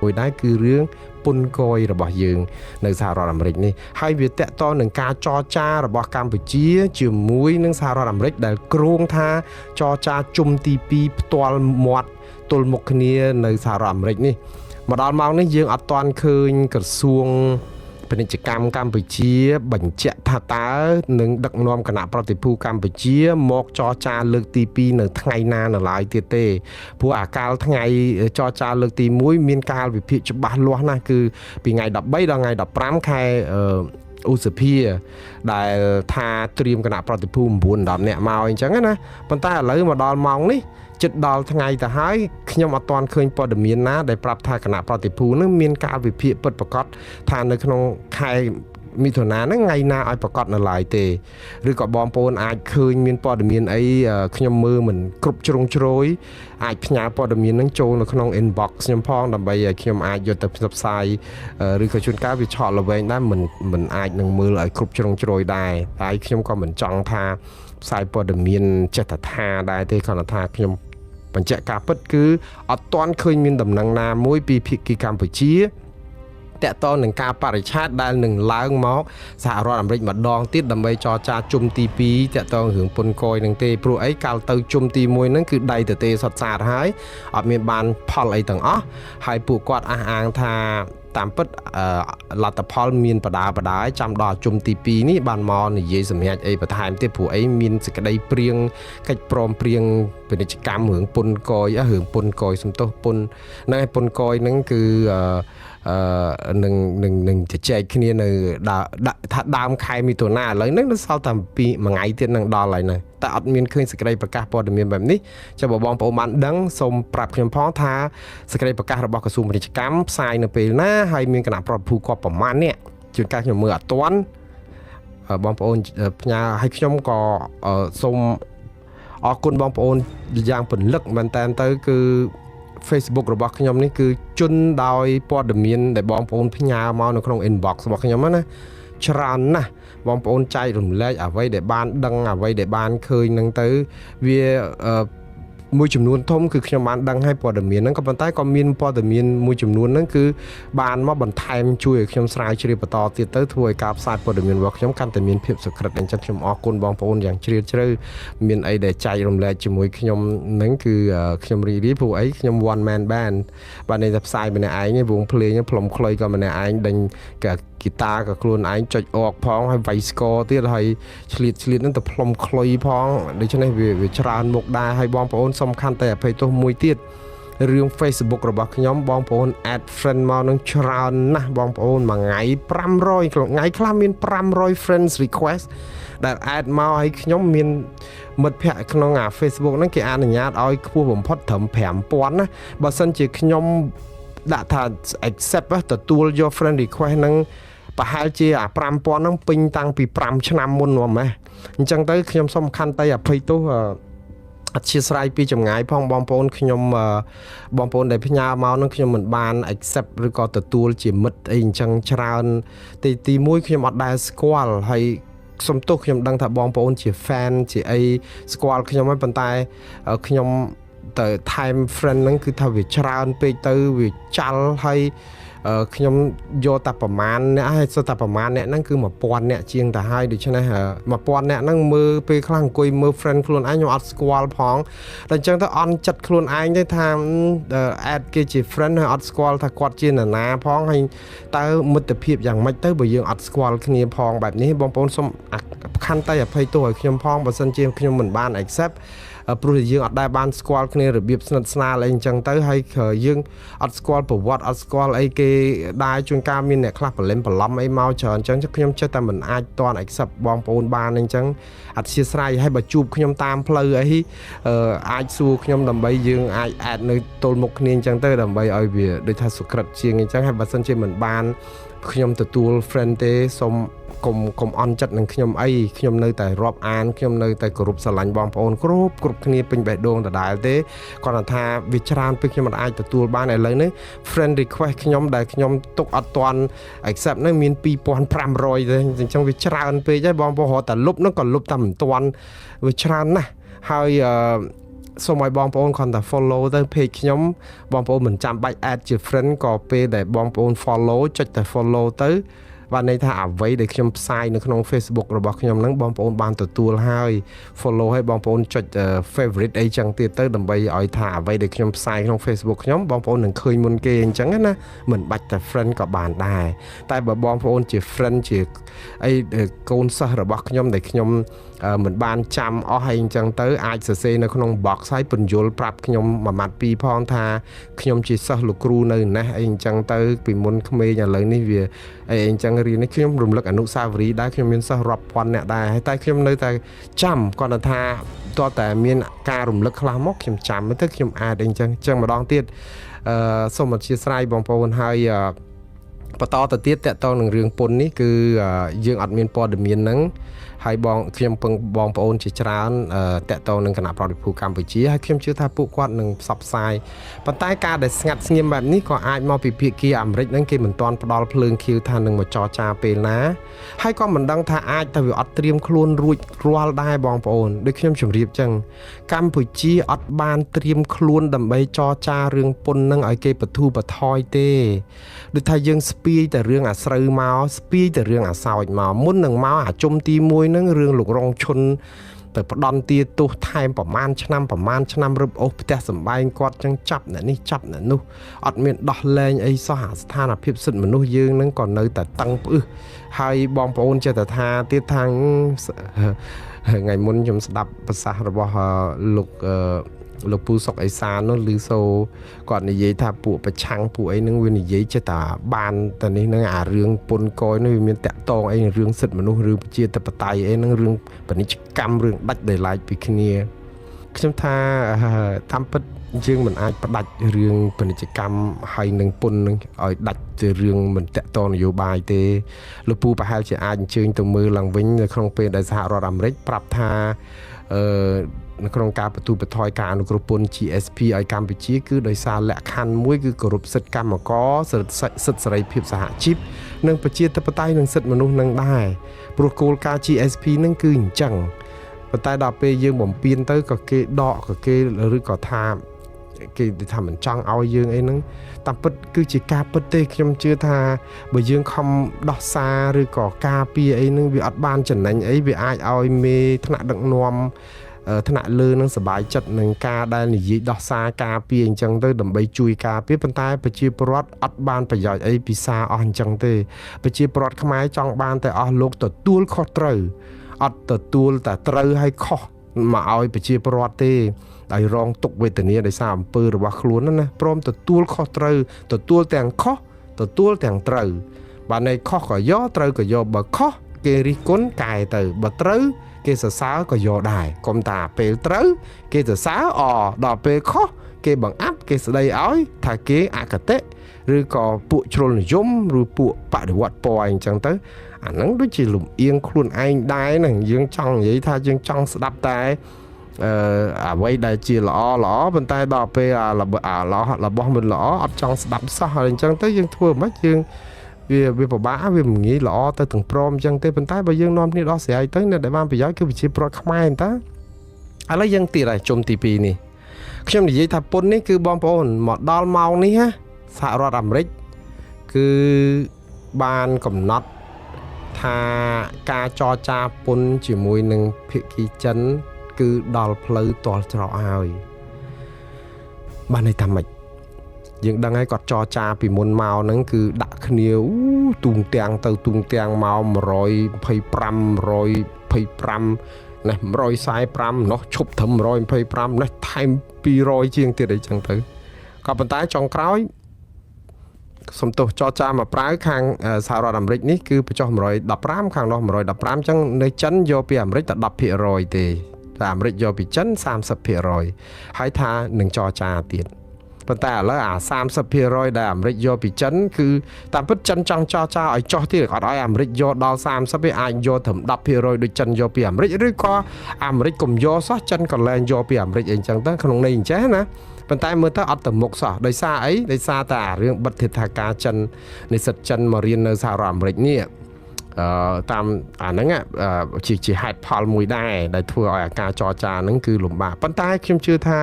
មួយដែរគឺរឿងពុនកយរបស់យើងនៅសហរដ្ឋអាមេរិកនេះហើយវាតកតនឹងការចរចារបស់កម្ពុជាជាមួយនឹងសហរដ្ឋអាមេរិកដែលគ្រោងថាចរចាជុំទី2ផ្ទាល់មាត់ទល់មុខគ្នានៅសហរដ្ឋអាមេរិកនេះមកដល់ម៉ោងនេះយើងអត់ទាន់ឃើញក្រសួងពាណិជ្ជកម្មកម្ពុជាបញ្ជាក់ថាតើនឹងដឹកនាំគណៈប្រតិភូកម្ពុជាមកចរចាលើកទី2នៅថ្ងៃណានៅឡើយទៀតទេព្រោះអាកាលថ្ងៃចរចាលើកទី1មានកាលវិភាគច្បាស់លាស់ណាស់គឺពីថ្ងៃ13ដល់ថ្ងៃ15ខែឧសភាដែលថាត្រៀមគណៈប្រតិភូ9-10នាក់មកអញ្ចឹងណាប៉ុន្តែឥឡូវមកដល់ម៉ោងនេះជិតដល់ថ្ងៃទៅហើយខ្ញុំអត់ទាន់ឃើញព័ត៌មានណាដែលប្រាប់ថាគណៈប្រតិភូនឹងមានការវិភាគពិតប្រាកដថានៅក្នុងខែមិថុនាហ្នឹងថ្ងៃណាឲ្យប្រកាសនៅឡើយទេឬក៏បងប្អូនអាចឃើញមានព័ត៌មានអីខ្ញុំមើលមិនគ្រប់ជ្រុងជ្រោយអាចផ្ញើព័ត៌មានហ្នឹងចូលនៅក្នុង inbox ខ្ញុំផងដើម្បីឲ្យខ្ញុំអាចយកទៅផ្សព្វផ្សាយឬក៏ជួនកាលវាឆក់ល្វែងដែរមិនអាចនឹងមើលឲ្យគ្រប់ជ្រុងជ្រោយដែរហើយខ្ញុំក៏មិនចង់ថាផ្សាយព័ត៌មានចេះតែថាដែរទេគ្រាន់តែថាខ្ញុំបញ្ជាក់ការពិតគឺអត់ទាន់ឃើញមានដំណឹងណាមួយពីភាគីកម្ពុជាតកតនឹងការបរិច្ឆេទដែលនឹងឡើងមកសហរដ្ឋអាមេរិកម្ដងទៀតដើម្បីចរចាជុំទី2តកតរឿងពុនកយនឹងទេព្រោះអីកាលទៅជុំទី1ហ្នឹងគឺដៃទទេសុតសាតហើយអត់មានបានផលអីទាំងអស់ហើយពួកគាត់អះអាងថាតាមពិតលទ្ធផលមានបដាចាំដល់ជុំទី2នេះបានមកនិយាយសម្រាប់អីបន្ថែមទៀតព្រោះអីមានសេចក្តីព្រៀងកិច្ចព្រមព្រៀងពាណិជ្ជកម្មរឿងពុនកយរឿងពុនកយសំទោសពុនហ្នឹងឯពុនកយហ្នឹងគឺនឹងជជែកគ្នានៅដាក់ថាដើមខែមិថុនាឥឡូវហ្នឹងនៅសល់តែពីមួយថ្ងៃទៀតនឹងដល់ហើយហ្នឹងតែអត់មានឃើញសេចក្តីប្រកាសព័ត៌មានបែបនេះចាំបងប្អូនបានដឹងសូមប្រាប់ខ្ញុំផងថាសេចក្តីប្រកាសរបស់ក្រសួងពាណិជ្ជកម្មផ្សាយនៅពេលណាហើយមានគណៈប្រតិភូគាត់ប្រមាណនេះជួនកាលខ្ញុំមើលអត់ទាន់បងប្អូនផ្ញើឲ្យខ្ញុំក៏សូមអរគុណបងប្អូនយ៉ាងពន្លឹកមែនតើទៅគឺ Facebook របស់ខ្ញុំនេះគឺជន់ដោយព័ត៌មានដែលបងប្អូនផ្ញើមកនៅក្នុង inbox របស់ខ្ញុំណាច្រើនណាស់បងប្អូនចែករំលែកអ្វីដែលបានដឹងអ្វីដែលបានឃើញហ្នឹងទៅវាមួយចំនួនធំគឺខ្ញុំបានដឹងឲ្យព័ត៌មានហ្នឹងក៏ប៉ុន្តែក៏មានព័ត៌មានមួយចំនួនហ្នឹងគឺបានមកបន្ថែមជួយឲ្យខ្ញុំស្រាវជ្រាវបន្តទៀតទៅធ្វើឲ្យការផ្សាយព័ត៌មានរបស់ខ្ញុំកាន់តែមានភាពសុក្រិតអញ្ចឹងខ្ញុំអរគុណបងប្អូនយ៉ាងជ្រាលជ្រៅមានអីដែលចែករំលែកជាមួយខ្ញុំហ្នឹងគឺខ្ញុំរីករាយព្រោះអីខ្ញុំ one man band បាទនេះតែផ្សាយម្នាក់ឯងវងភ្លេងផ្លុំខ្លុយក៏ម្នាក់ឯងដេញហ្គីតាក៏ខ្លួនឯងចុចអកផងហើយវាយស្គរទៀតហើយឆ្លៀតហ្នឹងទៅផ្លុំខ្លុយផងដូច្នេះវាច្រើនមុខដែរហើយបងប្អូនសំខាន់តែអភ័យទោសមួយទៀតរឿង Facebook របស់ខ្ញុំបងប្អូន add friend មកនឹងច្រើនណាស់បងប្អូនមួយថ្ងៃ500ថ្ងៃខ្លះមាន500 friends request ដែល add មកឲ្យខ្ញុំមានមិត្តភ័ក្តិក្នុងអា Facebook ហ្នឹងគេអនុញ្ញាតឲ្យខ្ពស់បំផុតត្រឹម 5000 ណាបើសិនជាខ្ញុំដាក់ថា accept ទទួលយក friend request ហ្នឹងប្រហែលជាអា 5000 ហ្នឹងពេញតាំងពី5ឆ្នាំមុនហ្មងម៉េះអញ្ចឹងទៅខ្ញុំសំខាន់តែអភ័យទោសអធិស្ឋានពីចម្ងាយផងបងប្អូនខ្ញុំបងប្អូនដែលផ្ញើមកនឹងខ្ញុំមិនបាន accept ឬក៏ទទួលជាមិត្តអីអញ្ចឹងច្រើនទី1ខ្ញុំអត់ដែលស្គាល់ហើយសំទោសខ្ញុំដឹងថាបងប្អូនជា fan ជាអីស្គាល់ខ្ញុំហើយប៉ុន្តែខ្ញុំទៅ time friend ហ្នឹងគឺថាវាច្រើនពេកទៅវាចាល់ហើយខ្ញុំយកតែប្រមាណអ្នកហើយសុទ្ធតែប្រមាណអ្នកហ្នឹងគឺ1000អ្នកជាងទៅហើយដូច្នេះ1000អ្នកហ្នឹងមើលពេលខ្លះអង្គុយមើល friend ខ្លួនឯងខ្ញុំអត់ស្គាល់ផងតែអញ្ចឹងទៅអន់ចិត្តខ្លួនឯងទៅថា add គេជា friend ហើយអត់ស្គាល់ថាគាត់ជានរណាផងហើយតើមិត្តភាពយ៉ាងម៉េចទៅបើយើងអត់ស្គាល់គ្នាផងបែបនេះបងប្អូនសូមខណ្ឌតែអភ័យទោសឲ្យខ្ញុំផងបើសិនជាខ្ញុំមិនបាន accept ព្រោះយើងអត់ដែលបានស្គាល់គ្នារបៀបស្និទ្ធស្នាលអីអញ្ចឹងទៅហើយយើងអត់ស្គាល់ប្រវត្តិអត់ស្គាល់អីគេដែរជួនកាលមានអ្នកខ្លះប្រឡំអីមកច្រើនអញ្ចឹងខ្ញុំចិត្តតែមិនអាចតន់ accept បងប្អូនបានអញ្ចឹងអធិស្ឋានឲ្យបើជួបខ្ញុំតាមផ្លូវអីអាចសួរខ្ញុំដើម្បីយើងអាច add នៅទល់មុខគ្នាអញ្ចឹងទៅដើម្បីឲ្យវាដូចថាសុក្រិតជាងអញ្ចឹងហើយបើសិនជាមិនបានខ្ញុំទទួល friend ទេសូមកុំអន់ចិត្តនឹងខ្ញុំអីខ្ញុំនៅតែរាប់អានខ្ញុំនៅតែគោរពស្រឡាញ់បងប្អូនគ្រប់គ្នាពេញបេះដូងដដែលទេគាត់ថាវាច្រើនពេកខ្ញុំមិនអាចទទួលបានឥឡូវនេះ friend request ខ្ញុំដែលខ្ញុំទុកអត់ទាន់ accept នឹងមាន2500ទេអញ្ចឹងវាច្រើនពេកហើយបងប្អូនរត់តែលុបនឹងក៏លុបតែមិនទាន់វាច្រើនណាស់ហើយ សូមឲ្យបងប្អូនគ្រាន់តែ follow ទៅ page ខ្ញុំបងប្អូនមិនចាំបាច់ add ជា friend ក៏ពេលដែលបងប្អូន follow ចុចតែ follow ទៅបានន័យថាអ្វីដែលខ្ញុំផ្សាយនៅក្នុង Facebook របស់ខ្ញុំហ្នឹងបងប្អូនបានទទួលហើយ follow ឲ្យបងប្អូនចុច favorite អីចឹងទៀតទៅដើម្បីឲ្យថាអ្វីដែលខ្ញុំផ្សាយក្នុង Facebook ខ្ញុំបងប្អូននឹងឃើញមុនគេអញ្ចឹងណាមិនបាច់តែ friend ក៏បានដែរតែបើបងប្អូនជា friend ជាអីកូនសិស្សរបស់ខ្ញុំដែលខ្ញុំមិនបានចាំអស់ហើយអញ្ចឹងទៅអាចសរសេរនៅក្នុង box ហើយពន្យល់ប្រាប់ខ្ញុំមួយម៉ាត់ពីរផងថាខ្ញុំជាសិស្សលោកគ្រូនៅណាអីអញ្ចឹងទៅពីមុនក្មេងឥឡូវនេះវាអីអញ្ចឹងរៀននេះខ្ញុំរំលឹកអនុស្សាវរីយ៍ដែរខ្ញុំមានសិស្សរាប់ពាន់អ្នកដែរហើយតែខ្ញុំនៅតែចាំគាត់ថាតើតែមានការរំលឹកខ្លះមកខ្ញុំចាំទៅខ្ញុំអាចអីអញ្ចឹងម្ដងទៀតសូមអធិស្ឋានបងប្អូនហើយបន្តទៅទៀតតកតងនឹងរឿងពុននេះគឺយើងអត់មានព័ត៌មានហ្នឹងហើយខ្ញុំពឹងបងប្អូនជាច្រើនតកតងនឹងគណៈប្រតិភូកម្ពុជាហើយខ្ញុំជឿថាពួកគាត់នឹងផ្សព្វផ្សាយប៉ុន្តែការដែលស្ងាត់ស្ងៀមបែបនេះក៏អាចមកពីភាគីអាមេរិកហ្នឹងគេមិនទាន់ផ្ដល់ភ្លើងខៀវថានឹងមកចរចាពេលណាហើយក៏មិនដឹងថាអាចតែវាអត់ត្រៀមខ្លួនរួចរាល់ដែរបងប្អូនដូចខ្ញុំជម្រាបចឹងកម្ពុជាអត់បានត្រៀមខ្លួនដើម្បីចរចារឿងពុនហ្នឹងឲ្យគេបធូបថយទេដូចថាយើងស្ពាយតែរឿងអាស្រូវមកស្ពាយតែរឿងអាសោចមកមុននឹងមកអាចុំទី1ហ្នឹងរឿងលោករងឈុនទៅផ្ដន់ទាទោសថែមប្រមាណឆ្នាំរឹបអូសផ្ទះសម្បែងគាត់ចឹងចាប់អ្នកនេះចាប់អ្នកនោះអត់មានដោះលែងអីសោះអាស្ថានភាពសិទ្ធិមនុស្សយើងហ្នឹងក៏នៅតែតឹងផ្អឹសហើយបងប្អូនចេះតែថាទៀតថាថ្ងៃមុនខ្ញុំស្ដាប់ប្រសាសន៍របស់លោកពូសុកអេសាននោះឮសូគាត់និយាយថាពួកប្រឆាំងពួកអីហ្នឹងវានិយាយចេះតែបានតែនេះហ្នឹងអារឿងពុនកយនោះវាមានតាក់តងអីរឿងសិទ្ធិមនុស្សឬប្រជាធិបតេយ្យអីហ្នឹងរឿងពាណិជ្ជកម្មរឿងដាច់ដោយឡែកពីគ្នាខ្ញុំថាតាមពិតយើងមិនអាចផ្ដាច់រឿងពាណិជ្ជកម្មហើយនឹងពុននឹងឲ្យដាច់ទៅរឿងមិនតាក់ទងនយោបាយទេលោកពូប្រហែលជាអាចអញ្ជើញទៅមើលឡើងវិញនៅក្នុងពេលដែលសហរដ្ឋអាមេរិកប្រាប់ថានៅក្នុងការបទូបថយការអនុគ្រោះពន្ធ GSP ឲ្យកម្ពុជាគឺដោយសារលក្ខខណ្ឌមួយគឺគោរពសិទ្ធិកម្មករសិទ្ធិសេរីភាពសហជីពនិងប្រជាធិបតេយ្យនិងសិទ្ធិមនុស្សនឹងដែរព្រោះគោលការណ៍ GSP នឹងគឺអញ្ចឹងប៉ុន្តែដល់ពេលយើងបំពេញទៅក៏គេដកក៏គេឬក៏ថាគេថាមិនចង់ឲ្យយើងអីហ្នឹងតាមពិតគឺជាការពិតទេខ្ញុំជឿថាបើយើងខំដោះសារឬក៏ការពារអីហ្នឹងវាអត់បានចំណេញអីវាអាចឲ្យមេថ្នាក់ដឹកនាំថ្នាក់លើនឹងសบายចិត្តនឹងការដែលនិយាយដោះសារការពារអញ្ចឹងទៅដើម្បីជួយការពារប៉ុន្តែប្រជាពលរដ្ឋអត់បានប្រយោជន៍អីពីសារអស់អញ្ចឹងទេប្រជាពលរដ្ឋខ្មែរចង់បានតែអស់លោកទទួលខុសត្រូវអត់ទទួលតែត្រូវឲ្យខុសមកឲ្យប្រជាពលរដ្ឋទេដោយរងទុក្ខវេទនាដោយសារអំពើរបស់ខ្លួនណាព្រមទទួលខុសត្រូវទទួលទាំងខុសទទួលទាំងត្រូវបាទនៃខុសក៏យកត្រូវក៏យកបើខុសគេរិះគន់កែទៅបើត្រូវគេសរសើរក៏យកដែរកុំថាពេលត្រូវគេសរសើរដល់ពេលខុសគេបង្អាប់គេស្ដីឲ្យថាគេអកតេឬក៏ពួកជ្រុលនិយមឬពួកបដិវត្តពណ៌អីចឹងទៅអាហ្នឹងដូចជាលំអៀងខ្លួនឯងដែរហ្នឹងយើងចង់និយាយថាយើងចង់ស្ដាប់តែអ្វីដែលជាល្អប៉ុន្តែដល់ពេលរបស់មិនល្អអត់ចង់ស្ដាប់សោះហើយអញ្ចឹងទៅយើងធ្វើមិនយើងវាពិបាកវាមិនងាយល្អទៅទាំងព្រមអញ្ចឹងទេប៉ុន្តែបើយើងនាំគ្នាដោះស្រាយទៅអ្នកដែលបានប្រយោជន៍គឺប្រជាពលរដ្ឋខ្មែរតើឥឡូវយើងទៀតហើយជុំទី2នេះខ្ញុំនិយាយថាពុននេះគឺបងប្អូនមកដល់ម៉ោងនេះណាសហរដ្ឋអាមេរិកគឺបានកំណត់ថាការចរចាពុនជាមួយនឹងភាគីចិនគឺដល់ផ្លូវទាល់ច្រកហើយបានន័យថាម៉េចយើងដឹងហើយគាត់ចរចាពីមុនមកហ្នឹងគឺដាក់គ្នាទូងទាំងទៅទូងទាំងមក125ណេះ145នោះឈប់ត្រឹម125ណេះថែម200ជាងទៀតអីចឹងទៅក៏ប៉ុន្តែចុងក្រោយសំទោសចរចាមកប្រើខាងសហរដ្ឋអាមេរិកនេះគឺបញ្ចុះ115ខាងនោះ115អញ្ចឹងនៅចិនយកពីអាមេរិកតែ 10% ទេតែអាមេរិកយកពីចិន 30% ហើយថានឹងចរចាទៀតប៉ុន្តែឥឡូវអា 30% ដែលអាមេរិកយកពីចិនគឺតាមពិតចិនចង់ចរចាឲ្យចុះទៀតអត់ឲ្យអាមេរិកយកដល់30ទេអាចយកត្រឹម 10% ដូចចិនយកពីអាមេរិកឬក៏អាមេរិកកុំយកសោះចិនក៏លែងយកពីអាមេរិកអីចឹងទៅក្នុងន័យអញ្ចឹងណាប៉ុន្តែមើលទៅអត់ទៅមុខសោះដោយសារអីដោយសារតែរឿងបិទធាតុការចិននិស្សិតចិនមករៀននៅសហរដ្ឋអាមេរិកនេះ តាមអាហ្នឹងជាហេតុផលមួយដែរដែលធ្វើឲ្យអាការចរចាហ្នឹងគឺលំបាកប៉ុន្តែខ្ញុំជឿថា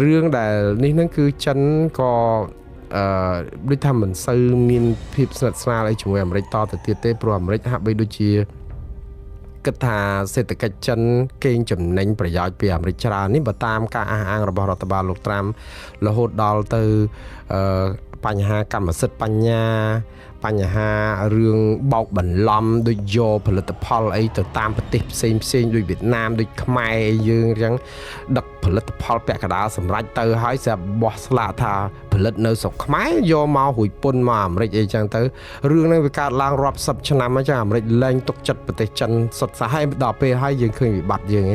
រឿងដែលនេះហ្នឹងគឺចិនក៏ដូចថាមិនសូវមានភាពស្និទ្ធស្នាលអីជាមួយអាមេរិកតទៅទៀតទេព្រោះអាមេរិកហាក់បីដូចជាគិតថាសេដ្ឋកិច្ចចិនកេងចំណេញប្រយោជន៍ពីអាមេរិកច្រើននេះបើតាមការអះអាងរបស់រដ្ឋបាលលោកត្រាំរហូតដល់ទៅបញ្ហាកម្មសិទ្ធិបញ្ញាបញ្ហារឿងបោកបន្លំដូចយកផលិតផលអីទៅតាមប្រទេសផ្សេងដូចវៀតណាមដូចខ្មែរយើងអញ្ចឹងដឹកផលិតផលពាក់កណ្ដាលសម្រាប់ទៅហើយស្រាប់បោះស្លាកថាផលិតនៅស្រុកខ្មែរយកមករួយពុនមកអាមេរិកអីចឹងទៅរឿងហ្នឹងវាកើតឡើងរាប់សិបឆ្នាំអញ្ចឹងអាមេរិកលែងទុកចិត្តប្រទេសចិនសុទ្ធសាធដល់ពេលហើយយើងឃើញវិបត្តិយើង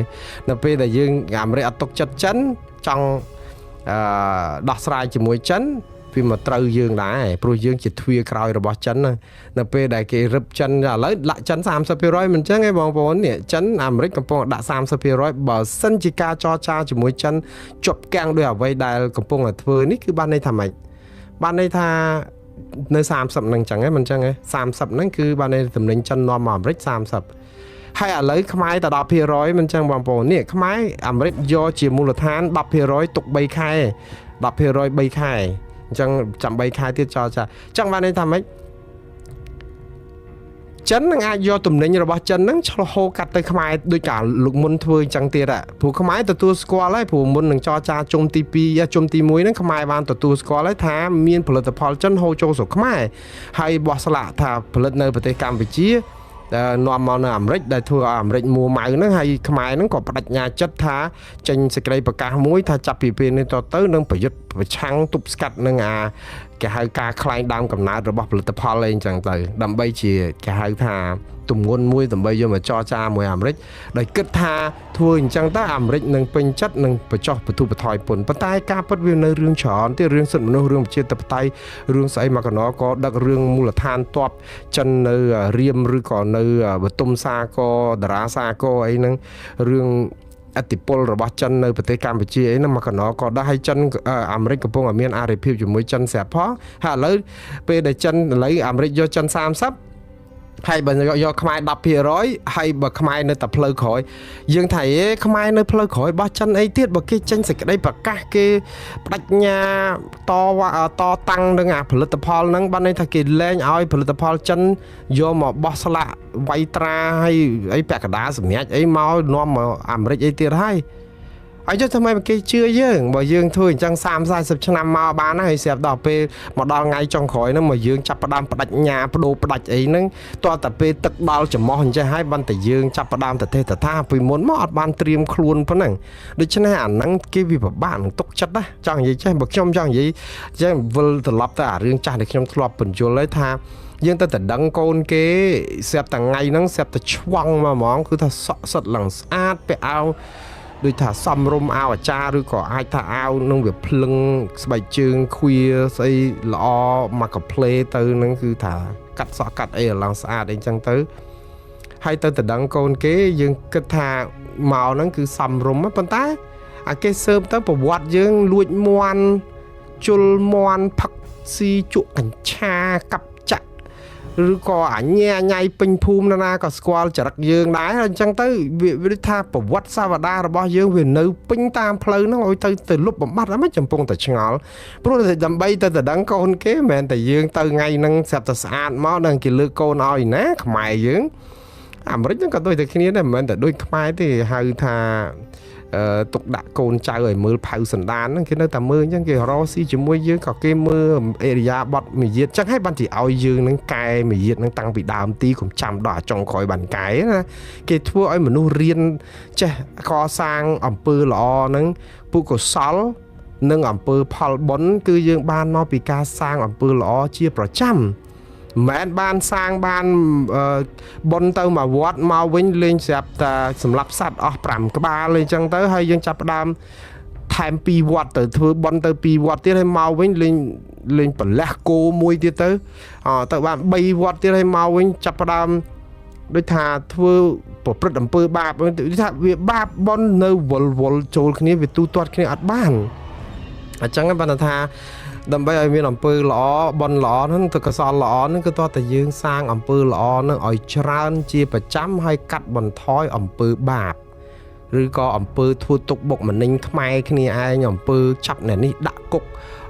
នៅពេលដែលយើងអាមេរិកអត់ទុកចិត្តចិនចង់ដោះស្រាយជាមួយចិនវាមកត្រូវយើងដែរព្រោះយើងជាទ្វារក្រោយរបស់ចិននៅពេលដែលគេរឹបចិនឥឡូវដាក់ចិន 30% មិនចឹងទេបងប្អូននេះចិនអាមេរិកកំពុងដាក់ 30% បើសិនជាការចរចាជាមួយចិនជាប់គាំងដោយអ្វីដែលកំពុងតែធ្វើនេះគឺបានន័យថាម៉េចបានន័យថានៅ30ហ្នឹងចឹងហ៎មិនចឹងទេ30ហ្នឹងគឺបានន័យតំណែងចិននាំមកអាមេរិក30ហើយឥឡូវខ្មែរតែ 10% មិនចឹងបងប្អូននេះខ្មែរអាមេរិកយកជាមូលដ្ឋាន 10% ទុក3ខែ 10% 3ខែអញ្ចឹងចាំ3ខែទៀតចរចាអញ្ចឹងបានន័យថាម៉េចចិននឹងអាចយកទំនិញរបស់ចិនហ្នឹងឆ្លហូរកាត់ទៅខ្មែរដោយការលោកមុនធ្វើអញ្ចឹងទៀតព្រោះខ្មែរទទួលស្គាល់ហើយព្រោះមុននឹងចរចាជុំទី2ជុំទី1ហ្នឹងខ្មែរបានទទួលស្គាល់ហើយថាមានផលិតផលចិនហូរចូលស្រុកខ្មែរហើយបោះស្លាកថាផលិតនៅប្រទេសកម្ពុជានាំមកនៅអាមេរិកដែលធ្វើឲ្យអាមេរិកមួម៉ៅហ្នឹងហើយខ្មែរហ្នឹងក៏បដិញ្ញាចិត្តថាចេញសេចក្តីប្រកាសមួយថាចាប់ពីពេលនេះតទៅនឹងប្រយុទ្ធប្រឆាំងទប់ស្កាត់នឹងគេហៅការខ្លែងដើមកំណើតរបស់ផលិតផលអីអញ្ចឹងទៅដើម្បីជាគេហៅថាទម្ងន់មួយដើម្បីយកមកចរចាមួយអាមេរិកដោយគិតថាធ្វើអញ្ចឹងទៅអាមេរិកនឹងពេញចិត្តនឹងបញ្ចុះបន្ទុបបន្ថយពន្ធប៉ុន្តែការពិតវានៅរឿងច្រើនទៀតរឿងសិទ្ធិមនុស្សរឿងប្រជាធិបតេយ្យរឿងស្អីមកកណោក៏ដឹករឿងមូលដ្ឋានទ័ពចិននៅរៀមឬក៏នៅបតុមសាគរតារាសាគរអីហ្នឹងរឿងអតិពលរបស់ចិននៅប្រទេសកម្ពុជាអីហ្នឹងមកកណោក៏ដែរឲ្យចិនអាមេរិកកំពុងតែមានអារិភាពជាមួយចិនស្រាប់ផងហើយឥឡូវពេលដែលចិនឥឡូវអាមេរិកយកចិន30ហើយបើយកខ្មែរ 10% ហើយបើខ្មែរនៅតែផ្លូវក្រោយយើងថាខ្មែរនៅផ្លូវក្រោយរបស់ចិនអីទៀតបើគេចេញសេចក្តីប្រកាសគេបដិញ្ញាតតាំងនឹងអាផលិតផលហ្នឹងបានន័យថាគេលែងឲ្យផលិតផលចិនយកមកបោះស្លាកវាយត្រាហើយអីពាក់កណ្ដាលសម្រាប់អីមកនាំមកអាមេរិកអីទៀតហើយហើយចុះធ្វើម៉េចគេជឿយើងបើយើងធ្វើអញ្ចឹង30-40ឆ្នាំមកបានហើយស្រាប់ដល់ពេលមកដល់ថ្ងៃចុងក្រោយហ្នឹងមកយើងចាប់ផ្ដើមបដិញ្ញាបដូរផ្ដាច់អីហ្នឹងតោះតែពេលទឹកដល់ច្រមុះអញ្ចឹងហើយបានតែយើងចាប់ផ្ដើមទៅទេតថាពីមុនមកអត់បានត្រៀមខ្លួនប៉ុណ្ណឹងដូច្នេះអាហ្នឹងគេវាពិបាកនឹងទុកចិត្តណាចង់និយាយចេះបើខ្ញុំចង់និយាយចេះវិលត្រឡប់ទៅអារឿងចាស់ដែលខ្ញុំធ្លាប់បញ្យល់ហើយថាយើងទៅដឹងកូនគេស្រាប់តែថ្ងៃហ្នឹងស្រាប់តែឆ្វង់មកហ្មងគឺថាសក់សិតឡើងស្អាតពាក់អាវដូចថាសំរុំអាវអាចារ្យឬក៏អាចថាអាវនឹងវាភ្លឹងស្បែកជើងខៀស្អីល្អមកកាផ្លេទៅនឹងគឺថាកាត់សក់កាត់អីឡើងស្អាតអីចឹងទៅហើយទៅដឹងកូនគេយើងគិតថាមកហ្នឹងគឺសំរុំប៉ុន្តែអាគេសើបទៅប្រវត្តិយើងលួចមន់ជុលមន់ផឹកស៊ីជក់កញ្ឆាកាប់ចាក់ឬក៏អញ្ញាញ៉ៃពេញភូមិណាក៏ស្គាល់ចរិតយើងដែរអញ្ចឹងទៅវាថាប្រវត្តិសាវតារបស់យើងវានៅពេញតាមផ្លូវហ្នឹងឲ្យទៅលុបបំបត្តិអីមិនចំពងតែឆ្ងល់ព្រោះដើម្បីទៅដឹងកូនគេមិនមែនតែយើងទៅថ្ងៃហ្នឹងស្រាប់តែស្អាតមកដល់គេលើកកូនឲ្យណាខ្មែរយើងអាមេរិកហ្នឹងក៏ដូចតែគ្នាដែរមិនមែនតែដូចខ្មែរទេហៅថាទុកដាក់កូនចៅឲ្យមើលផៅសណ្ដានហ្នឹងគេនៅតែមើលអញ្ចឹងគេរកស៊ីជាមួយយើងក៏គេមើលអេរិយាបថមាយាទអញ្ចឹងហើយបានជាឲ្យយើងនឹងកែមាយាទនឹងតាំងពីដើមទីកុំចាំដល់ចុងក្រោយបានកែណាគេធ្វើឲ្យមនុស្សរៀនចេះកសាងអំពើល្អហ្នឹងពុកុសលនិងអំពើផលបុណ្យគឺយើងបានមកពីការសាងអំពើល្អជាប្រចាំមិនបានសាងបានបុណ្យទៅមកវត្តមកវិញលេងស្រាប់តែសម្រាប់សัตว์អស់5ក្បាលអីចឹងទៅហើយយើងចាប់ផ្ដើមថែម2វត្តទៅធ្វើបុណ្យទៅ2វត្តទៀតហើយមកវិញលេងប្រលះគោមួយទៀតទៅបាន3វត្តទៀតហើយមកវិញចាប់ផ្ដើមដូចថាធ្វើប្រព្រឹត្តអំពើបាបថាវាបាបបុណ្យនៅវល់ចូលគ្នាវាទូទាត់គ្នាអត់បានអញ្ចឹងបានថា ដើម្បីឲ្យមានអំពើល្អបន់ល្អហ្នឹងទៅកសលល្អហ្នឹងគឺតើតែយើងសាងអំពើល្អហ្នឹងឲ្យច្រើនជាប្រចាំហើយកាត់បន្ថយអំពើបាបឬក៏អំពើធ្វើទុកបុកម្នេញខ្មែរគ្នាឯងអំពើចាប់អ្នកនេះដាក់គុក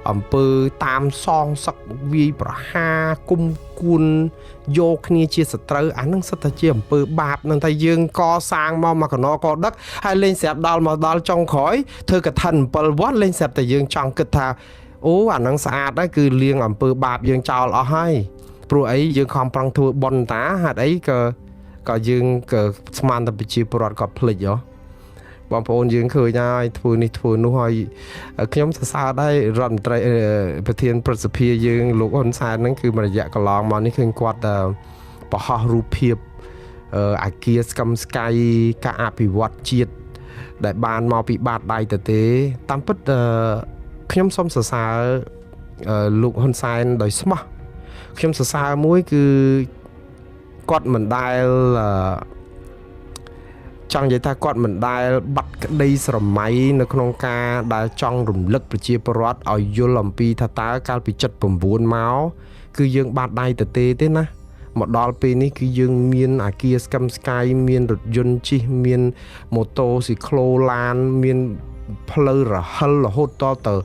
អំពើតាមសងសឹកវាយប្រហារគុំគួនយកគ្នាជាសត្រូវអាហ្នឹងសិតតែជាអំពើបាបនឹងតែយើងកសាងមកកណកដឹកហើយលេងស្រាប់ដល់មកដល់ចុងក្រោយធ្វើកឋិន7វត្តលេងស្រាប់តែយើងចង់គិតថាអូអាហ្នឹងស្អាតហើយគឺលៀងអំពើបាបយើងចោលអស់ហើយព្រោះអីយើងខំប្រឹងធ្វើបុណ្យតាហេតុអីក៏យើងក៏ស្មានតែប្រជាពលរដ្ឋក៏ភ្លេចហ៎បងប្អូនយើងឃើញហើយធ្វើនេះធ្វើនោះហើយខ្ញុំសរសើរដែររដ្ឋមន្ត្រីប្រធានព្រឹទ្ធសភាយើងលោកហ៊ុនសែនហ្នឹងគឺមួយរយៈកន្លងមកនេះឃើញគាត់បង្ហោះរូបភាពអាគារស្កឹមស្កៃការអភិវឌ្ឍជាតិដែលបានមកពីបាតដៃទៅទេតាមពិតខ្ញុំសូមសរសើរលោកហ៊ុនសែនដោយស្មោះខ្ញុំសរសើរមួយគឺគាត់មិនដែលចង់និយាយថាគាត់មិនដែលបាត់ក្តីស្រមៃនៅក្នុងការដែលចង់រំលឹកប្រជាពលរដ្ឋឲ្យយល់អំពីថាតើកាលពី79មកគឺយើងបាត់ដៃទៅទេណាមកដល់ពេលនេះគឺយើងមានអាគារស្កឹមស្កៃមានរថយន្តជិះមានម៉ូតូស៊ីក្លូឡានមានផ្លូវរហិលរហូតតទៅ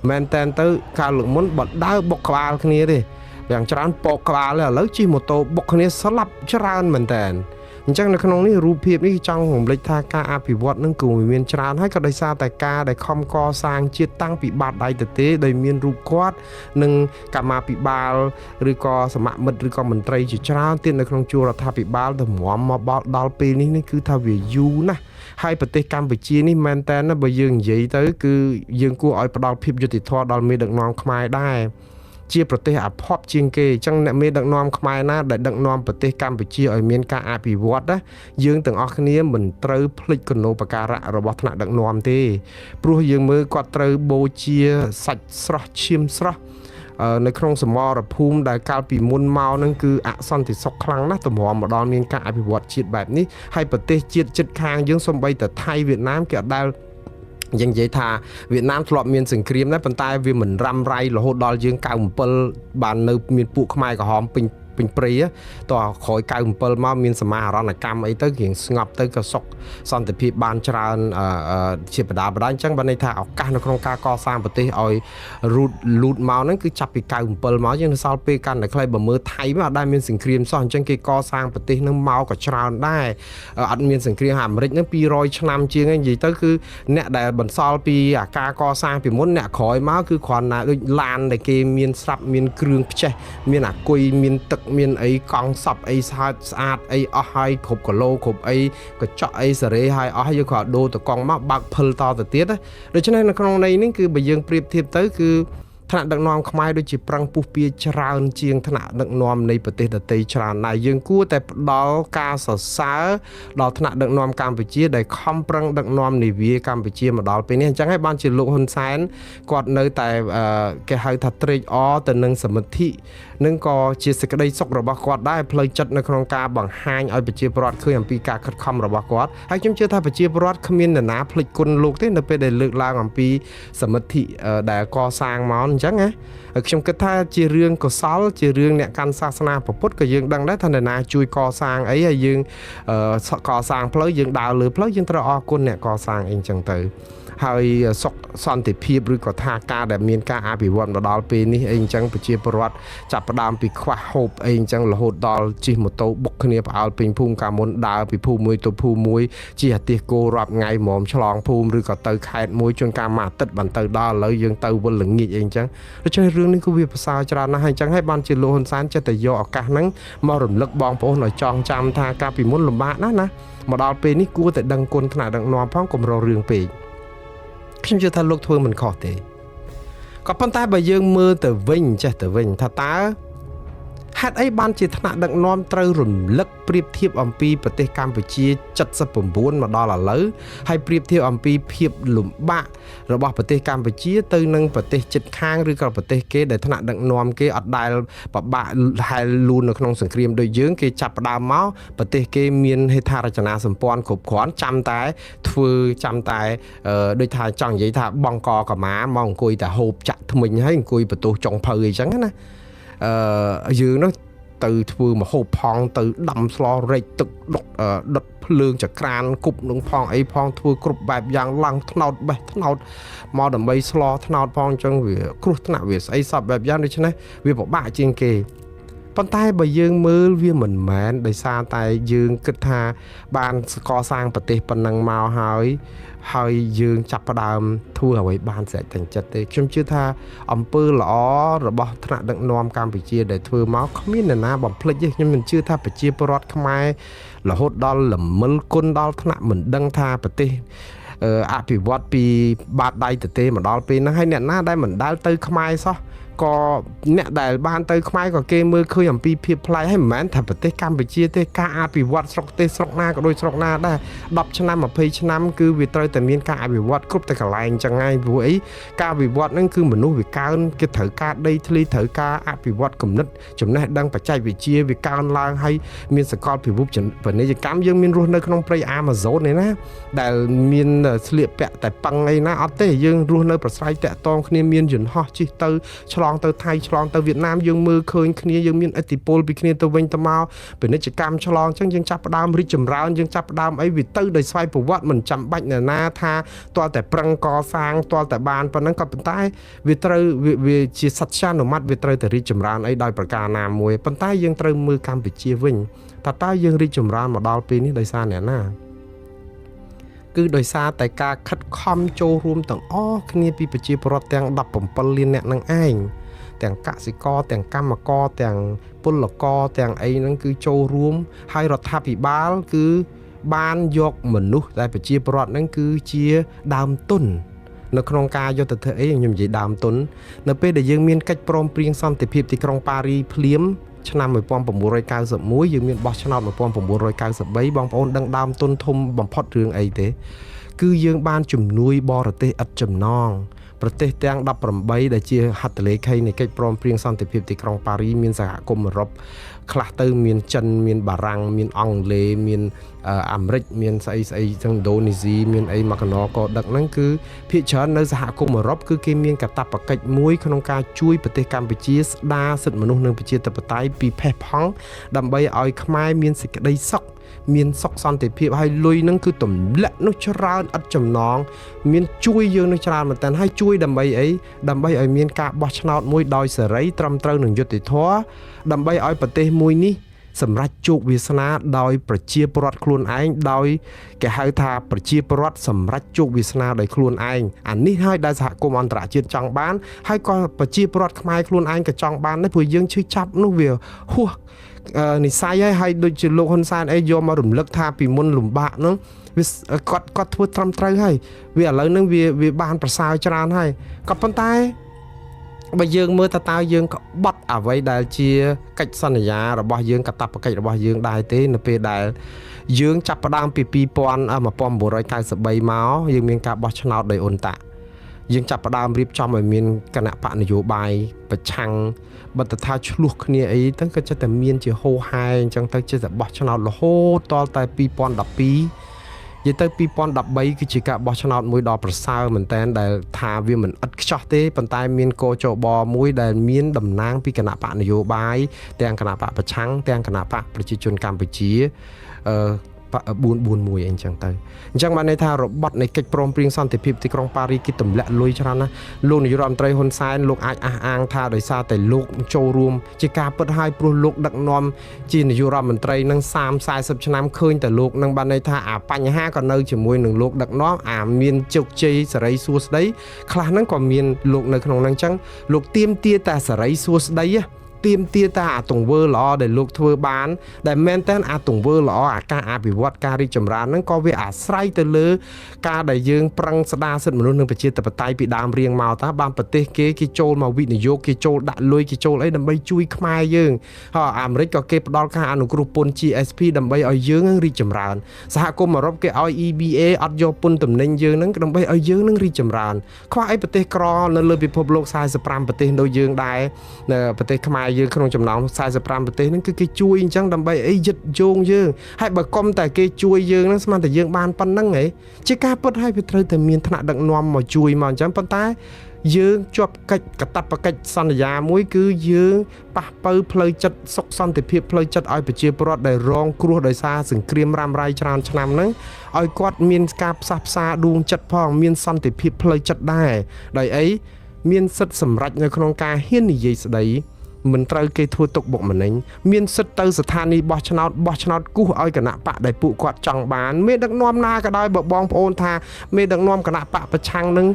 មែនតែនទៅកាលលើកមុនបើដើរបុកក្បាលគ្នាទេយ៉ាងច្រើនពកក្បាលឥឡូវជិះម៉ូតូបុកគ្នាស្លាប់ច្រើនមែនតែនអញ្ចឹងនៅក្នុងនេះរូបភាពនេះចង់រំលេចថាការអភិវឌ្ឍនឹងគឺមានច្រើនហើយក៏ដោយសារតែការដែលខំកសាងជាតិតាំងពីបាតដៃទៅទេដោយមានរូបគាត់និងកម្មាភិបាលឬក៏សមមិត្តឬក៏មន្ត្រីជាច្រើនទៀតនៅក្នុងជួររដ្ឋាភិបាលទៅមកដល់ពេលនេះគឺថាវាយូរណាស់ហើយប្រទេសកម្ពុជានេះមែនតើបើយើងនិយាយទៅគឺយើងគួរឲ្យផ្ដល់ភាពយុត្តិធម៌ដល់មេដឹកនាំខ្មែរដែរជាប្រទេសអភ័ព្វជាងគេអញ្ចឹងអ្នកមេដឹកនាំខ្មែរណាដែលដឹកនាំប្រទេសកម្ពុជាឲ្យមានការអភិវឌ្ឍណាយើងទាំងអស់គ្នាមិនត្រូវភ្លេចគណូបការៈរបស់ថ្នាក់ដឹកនាំទេព្រោះយើងមើលគាត់ត្រូវបូជាសាច់ស្រស់ឈាមស្រស់នៅក្នុងសមរភូមិដែលកាលពីមុនមកហ្នឹងគឺអសន្តិសុខខ្លាំងណាស់តម្រាំមកដល់មានការអភិវឌ្ឍជាតិបែបនេះហើយប្រទេសជាតិជិតខាងយើងសូម្បីតែថៃវៀតណាមគេអត់ដែលយើងនិយាយថាវៀតណាមធ្លាប់មានសង្គ្រាមដែរប៉ុន្តែវាមិនរ៉ាំរ៉ៃរហូតដល់យើង97បាននៅមានពួកខ្មែរក្រហមពេញព្រៃតោះក្រោយ97មកមានសមាហរណកម្មអីទៅរៀងស្ងប់ទៅក៏សុខសន្តិភាពបានច្រើនជាបដាបដាអញ្ចឹងបានន័យថាឱកាសនៅក្នុងការកសាងប្រទេសឲ្យលូតមកហ្នឹងគឺចាប់ពី97មកយើងនៅសល់ពេលកាន់តែខ្លីបើមើលថៃមកអត់ដែលមានសង្គ្រាមសោះអញ្ចឹងគេកសាងប្រទេសហ្នឹងមកក៏ច្រើនដែរអត់មានសង្គ្រាមអាមេរិកហ្នឹង200ឆ្នាំជាងហ្នឹងនិយាយទៅគឺអ្នកដែលបន្សល់ពីអាការកសាងពីមុនអ្នកក្រោយមកគឺគ្រាន់តែដូចឡានដែលគេមានស្រាប់មានគ្រឿងផ្ចេះមានអាគុយមានទឹកមានអីកង់សពអីស្អាតអីអស់ហើយគ្រប់គីឡូគ្រប់អីកញ្ចក់អីសេរីហើយអស់ហើយយើងក៏ដូរទៅកង់មកបើកភិលតទៅទៀតដូច្នេះនៅក្នុងន័យនេះគឺបើយើងប្រៀបធៀបទៅគឺថ្នាក់ដឹកនាំខ្មែរដូចជាប្រឹងពុះពៀច្រើនជាងថ្នាក់ដឹកនាំនៃប្រទេសដទៃច្រើនដែរយើងគួរតែផ្ដល់ការសរសើរដល់ថ្នាក់ដឹកនាំកម្ពុជាដែលខំប្រឹងដឹកនាំនាវាកម្ពុជាមកដល់ពេលនេះអញ្ចឹងហើយបានជាលោកហ៊ុនសែនគាត់នៅតែគេហៅថាត្រេកអរទៅនឹងសមិទ្ធិនឹងក៏ជាសេចក្តីសុខរបស់គាត់ដែរផ្លូវចិត្តនៅក្នុងការបង្ហាញឲ្យប្រជាពលរដ្ឋឃើញអំពីការខិតខំរបស់គាត់ហើយខ្ញុំជឿថាប្រជាពលរដ្ឋគ្មាននរណាភ្លេចគុណលោកទេនៅពេលដែលលើកឡើងអំពីសមិទ្ធិដែលកសាងមកអញ្ចឹងណាខ្ញុំគិតថាជារឿងកុសលជារឿងអ្នកកាន់សាសនាពុទ្ធក៏យើងដឹងដែរថានរណាជួយកសាងអីហើយយើងកសាងផ្លូវយើងដើរលើផ្លូវយើងត្រូវអរគុណអ្នកកសាងអីអញ្ចឹងទៅហើយសុខសន្តិភាពឬក៏ថាការដែលមានការអភិវឌ្ឍមកដល់ពេលនេះអីអញ្ចឹងប្រជាពលរដ្ឋចាប់ផ្ដើមពីខ្វះហូបអីអញ្ចឹងរហូតដល់ជិះម៉ូតូបុកគ្នាផ្អើលពេញភូមិកាលមុនដើរពីភូមិមួយទៅភូមិមួយជិះអាទិះគោរាប់ថ្ងៃហ្មងឆ្លងភូមិឬក៏ទៅខេត្តមួយជួនកាលមួយអាទិត្យបានទៅដល់ឥឡូវយើងទៅវិលល្ងាចអីអញ្ចឹងដូច្នេះរឿងនេះគឺវាប្រសើរច្រើនណាស់ហើយអញ្ចឹងហើយបានជាលោកហ៊ុនសែនចិត្តតែយកឱកាសហ្នឹងមករំលឹកបងប្អូនឲ្យចងចាំថាកាលពីមុនលំបាកណាស់ណាមកដល់ពេលនេះគួរតែដឹងគុណថ្នាក់ដឹកនាំផងកុំរករឿងពេកខ្ញុំជឿថាលោកធ្វើមិនខុសទេក៏ប៉ុន្តែបើយើងមើលទៅវិញចេះទៅវិញថាតើ ហេតុអីបានជាថ្នាក់ដឹកនាំត្រូវរំលឹកប្រៀបធៀបអំពីប្រទេសកម្ពុជា79មកដល់ឥឡូវហើយប្រៀបធៀបអំពីភាពលំបាករបស់ប្រទេសកម្ពុជាទៅនឹងប្រទេសជិតខាងឬក៏ប្រទេសគេដែលថ្នាក់ដឹកនាំគេអត់ដែលពិបាកហែលលូននៅក្នុងសង្គ្រាមដូចយើងគេចាប់ផ្ដើមមកប្រទេសគេមានហេដ្ឋារចនាសម្ព័ន្ធគ្រប់គ្រាន់ចាំតែដូចថាចង់និយាយថាបងកកម្មាមកអង្គុយតែហូបចាក់ថ្មិញហើយអង្គុយបន្ទោសចុងភៅអីចឹងណាយើងនោះទៅធ្វើមហូបផងទៅដាំស្លរែកទឹកដុតភ្លើងចក្រានគប់នឹងផងអីផងធ្វើគ្រប់បែបយ៉ាងឡើងថ្នោតបេះថ្នោតមកដើម្បីស្លថ្នោតផងអញ្ចឹងវាគ្រោះថ្នាក់វាស្អីសពបែបយ៉ាងដូច្នេះវាពិបាកជាងគេប៉ុន្តែបើយើងមើលវាមិនមែនដោយសារតែយើងគិតថាបានកសាងប្រទេសប៉ុណ្ណឹងមកហើយយើងចាប់ផ្ដើមធ្វើអ្វីបានស្រេចតែចិត្តទេខ្ញុំជឿថាអំពើល្អរបស់ថ្នាក់ដឹកនាំកម្ពុជាដែលធ្វើមកគ្មាននរណាបំភ្លេចទេខ្ញុំមិនជឿថាប្រជាពលរដ្ឋខ្មែររហូតដល់ល្មិលគុណដល់ថ្នាក់មិនដឹងថាប្រទេសអភិវឌ្ឍពីបាតដៃទទេមកដល់ពេលហ្នឹងហើយអ្នកណាដែលមិនដែលទៅខ្មែរសោះក៏អ្នកដែលបានទៅខ្មែរក៏គេមើលឃើញអំពីភាពប្លែកហើយមិនមែនថាប្រទេសកម្ពុជាទេការអភិវឌ្ឍស្រុកទេសស្រុកណាក៏ដូចស្រុកណាដែរ10ឆ្នាំ20ឆ្នាំគឺវាត្រូវតែមានការអភិវឌ្ឍគ្រប់តែកន្លែងចឹងហើយព្រោះអីការអភិវឌ្ឍហ្នឹងគឺមនុស្សវាកើនគេត្រូវការដីធ្លីត្រូវការអភិវឌ្ឍគំនិតចំណេះដឹងបច្ចេកវិទ្យាវាកើនឡើងហើយមានសកលពិភពពាណិជ្ជកម្មយើងមានរស់នៅក្នុងព្រៃ Amazon នេះណាដែលមានស្លៀកពាក់តែប៉ឹងអីណាអត់ទេយើងរស់នៅប្រស្រ័យតាក់ទងគ្នាមានយន្តហោះជិះទៅឆ្លងទៅថៃឆ្លងទៅវៀតណាមយើងមើលឃើញគ្នាយើងមានឥទ្ធិពលពីគ្នាទៅវិញទៅមកពាណិជ្ជកម្មឆ្លងអញ្ចឹងយើងចាប់ផ្ដើមរីកចម្រើនយើងចាប់ផ្ដើមអីវាទៅដោយស្វ័យប្រវត្តិមិនចាំបាច់នរណាថាទាល់តែប្រឹងកសាងទាល់តែបានប៉ុណ្ណឹងក៏ប៉ុន្តែវាត្រូវវាជាសច្ចានុមត្តវាត្រូវតែរីកចម្រើនអីដោយប្រការណាមួយប៉ុន្តែយើងត្រូវមើលកម្ពុជាវិញតើយើងរីកចម្រើនមកដល់ពេលនេះដោយសារអ្នកណាគឺដោយសារតែការខិតខំចូលរួមទាំងអស់គ្នាពីប្រជាពលរដ្ឋទាំង17លានអ្នកនឹងឯងទាំងកសិករទាំងកម្មករទាំងពលករទាំងអីហ្នឹងគឺចូលរួមហើយរដ្ឋាភិបាលគឺបានយកមនុស្សដែលប្រជាពលរដ្ឋហ្នឹងគឺជាដើមទុននៅក្នុងការយកទៅធ្វើអីខ្ញុំនិយាយដើមទុននៅពេលដែលយើងមានកិច្ចព្រមព្រៀងសន្តិភាពទីក្រុងប៉ារីភ្លាមឆ្នាំ1991យើងមានបោះឆ្នោត1993បងប្អូនដឹងដើមទុនធំបំផុតរឿងអីទេគឺយើងបានជំនួយបរទេសឥតចំណងប្រទេសទាំង18ដែលជាហត្ថលេខីនៃកិច្ចព្រមព្រៀងសន្តិភាពទីក្រុងប៉ារីមានសហគមន៍អឺរ៉ុបខ្លះទៅមានចិនមានបារាំងមានអង់គ្លេសមានអាមេរិកមានស្អីទាំងឥណ្ឌូនេស៊ីមានអីមកកណក៏ដឹកហ្នឹងគឺភាគច្រើននៅសហគមន៍អឺរ៉ុបគឺគេមានកាតព្វកិច្ចមួយក្នុងការជួយប្រទេសកម្ពុជាស្ដារសិទ្ធិមនុស្សនិងប្រជាធិបតេយ្យពីផេះផង់ដើម្បីឲ្យខ្មែរមានសេចក្តីសុខមានសុខសន្តិភាពហើយលុយហ្នឹងគឺទម្លាក់នោះច្រើនឥតចំណងមានជួយយើងនោះច្រើនមែនតើហើយជួយដើម្បីអីដើម្បីឲ្យមានការបោះឆ្នោតមួយដោយសេរីត្រឹមត្រូវនឹងយុត្តិធម៌ដើម្បីឲ្យប្រទេសមួយនេះសម្រាប់ជោគវាសនាដោយប្រជាពលរដ្ឋខ្លួនឯងដោយគេហៅថាប្រជាពលរដ្ឋសម្រាប់ជោគវាសនាដោយខ្លួនឯងអានេះហើយដែលសហគមន៍អន្តរជាតិចង់បានហើយក៏ប្រជាពលរដ្ឋខ្មែរខ្លួនឯងក៏ចង់បានដែរព្រោះយើងឈឺចាប់នោះវាហួសនិស័យហើយដូចជាលោកហ៊ុនសែនអីយកមករំលឹកថាពីមុនលំបាកនោះវាគាត់ធ្វើត្រឹមត្រូវហើយវាឥឡូវហ្នឹងវាបានប្រសើរច្រើនហើយក៏ប៉ុន្តែបើយើងមើលតើយើងក៏បត់អ្វីដែលជាកិច្ចសន្យារបស់យើងកាតព្វកិច្ចរបស់យើងដែរទេនៅពេលដែលយើងចាប់ផ្ដើមពី1993មកយើងមានការបោះឆ្នោតដោយអ៊ុនតាយើងចាប់ផ្ដើមរៀបចំឲ្យមានគណៈបកនយោបាយប្រឆាំងបទថាឆ្លោះគ្នាអីទាំងក៏ចិត្តតែមានជាហោហែអញ្ចឹងទៅចិត្តតែបោះឆ្នោតរហូតដល់តែ2012និយាយទៅ2013គឺជាការបោះឆ្នោតមួយដ៏ប្រសើរមែនតើដែលថាវាមិនឥតខ្ចោះទេប៉ុន្តែមានកោចបមួយដែលមានតំណាងពីគណៈបកនយោបាយទាំងគណៈបកប្រឆាំងទាំងគណៈបកប្រជាជនកម្ពុជា441អីចឹងទៅអញ្ចឹងបានន័យថារបត់នៃកិច្ចព្រមព្រៀងសន្តិភាពទីក្រុងប៉ារីគេទម្លាក់លុយច្រើនណាស់លោកនាយករដ្ឋមន្ត្រីហ៊ុនសែនលោកអាចអះអាងថាដោយសារតែលោកចូលរួមជាការពិតហើយព្រោះលោកដឹកនាំជានាយករដ្ឋមន្ត្រីនឹង30-40ឆ្នាំឃើញតែលោកនឹងបានន័យថាអាបញ្ហាក៏នៅជាមួយនឹងលោកដឹកនាំអាមានជោគជ័យសេរីសួស្តីខ្លះហ្នឹងក៏មានលោកនៅក្នុងហ្នឹងអញ្ចឹងលោកទៀមទាតែសេរីសួស្តី ទៀមទាតាអាទង្វើល្អដែលលោកធ្វើបានដែលមែនតើអាទង្វើល្អអាការអភិវឌ្ឍការរីកចម្រើនហ្នឹងក៏វាអាស្រ័យទៅលើការដែលយើងប្រឹងស្ដារសិទ្ធិមនុស្សនិងប្រជាធិបតេយ្យពីដើមរៀងមកតាបានប្រទេសគេចូលមកវិនិយោគគេចូលដាក់លុយគេចូលអីដើម្បីជួយខ្មែរយើងហើយអាមេរិកក៏គេផ្ដល់ការអនុគ្រោះពន្ធ GSP ដើម្បីឲ្យយើងនឹងរីកចម្រើនសហគមន៍អឺរ៉ុបគេឲ្យ EBA អត់យកពន្ធទំនិញយើងនឹងដើម្បីឲ្យយើងនឹងរីកចម្រើនខ្វះអីប្រទេសក្រនៅលើពិភពលោក45ប្រទេសដូចយើងដែរនៅប្រទេសខ្មែរយើងក្នុងចំណោម45ប្រទេសហ្នឹងគឺគេជួយអញ្ចឹងដើម្បីអីយឹតយោងយើងហើយបើកុំតែគេជួយយើងហ្នឹងស្មានតែយើងបានប៉ុណ្្នឹងហ៎ជាការពិតហើយវាត្រូវតែមានថ្នាក់ដឹកនាំមកជួយមកអញ្ចឹងប៉ុន្តែយើងជាប់កិច្ចកតបកិច្ចសន្យាមួយគឺយើងប៉ះប៉ូវផ្លូវចិត្តសុខសន្តិភាពផ្លូវចិត្តឲ្យប្រជាពលរដ្ឋដែលរងគ្រោះដោយសារសង្គ្រាមរ៉ាំរ៉ៃច្រើនឆ្នាំហ្នឹងឲ្យគាត់មានការផ្សះផ្សាដួងចិត្តផងមានសន្តិភាពផ្លូវចិត្តដែរដោយអីមានសិទ្ធិសម្រេចនៅក្នុងការហ៊ាននិយាយស្ដីមិនត្រូវគេធ្វើទុកបុកម្នេញមានសិទ្ធិទៅស្ថានីយបោះឆ្នោតគូសឲ្យគណៈបកដែលពួកគាត់ចង់បានមេដឹកនាំណាក៏ដោយបើបងប្អូនថាមេដឹកនាំគណៈបកប្រឆាំងនឹង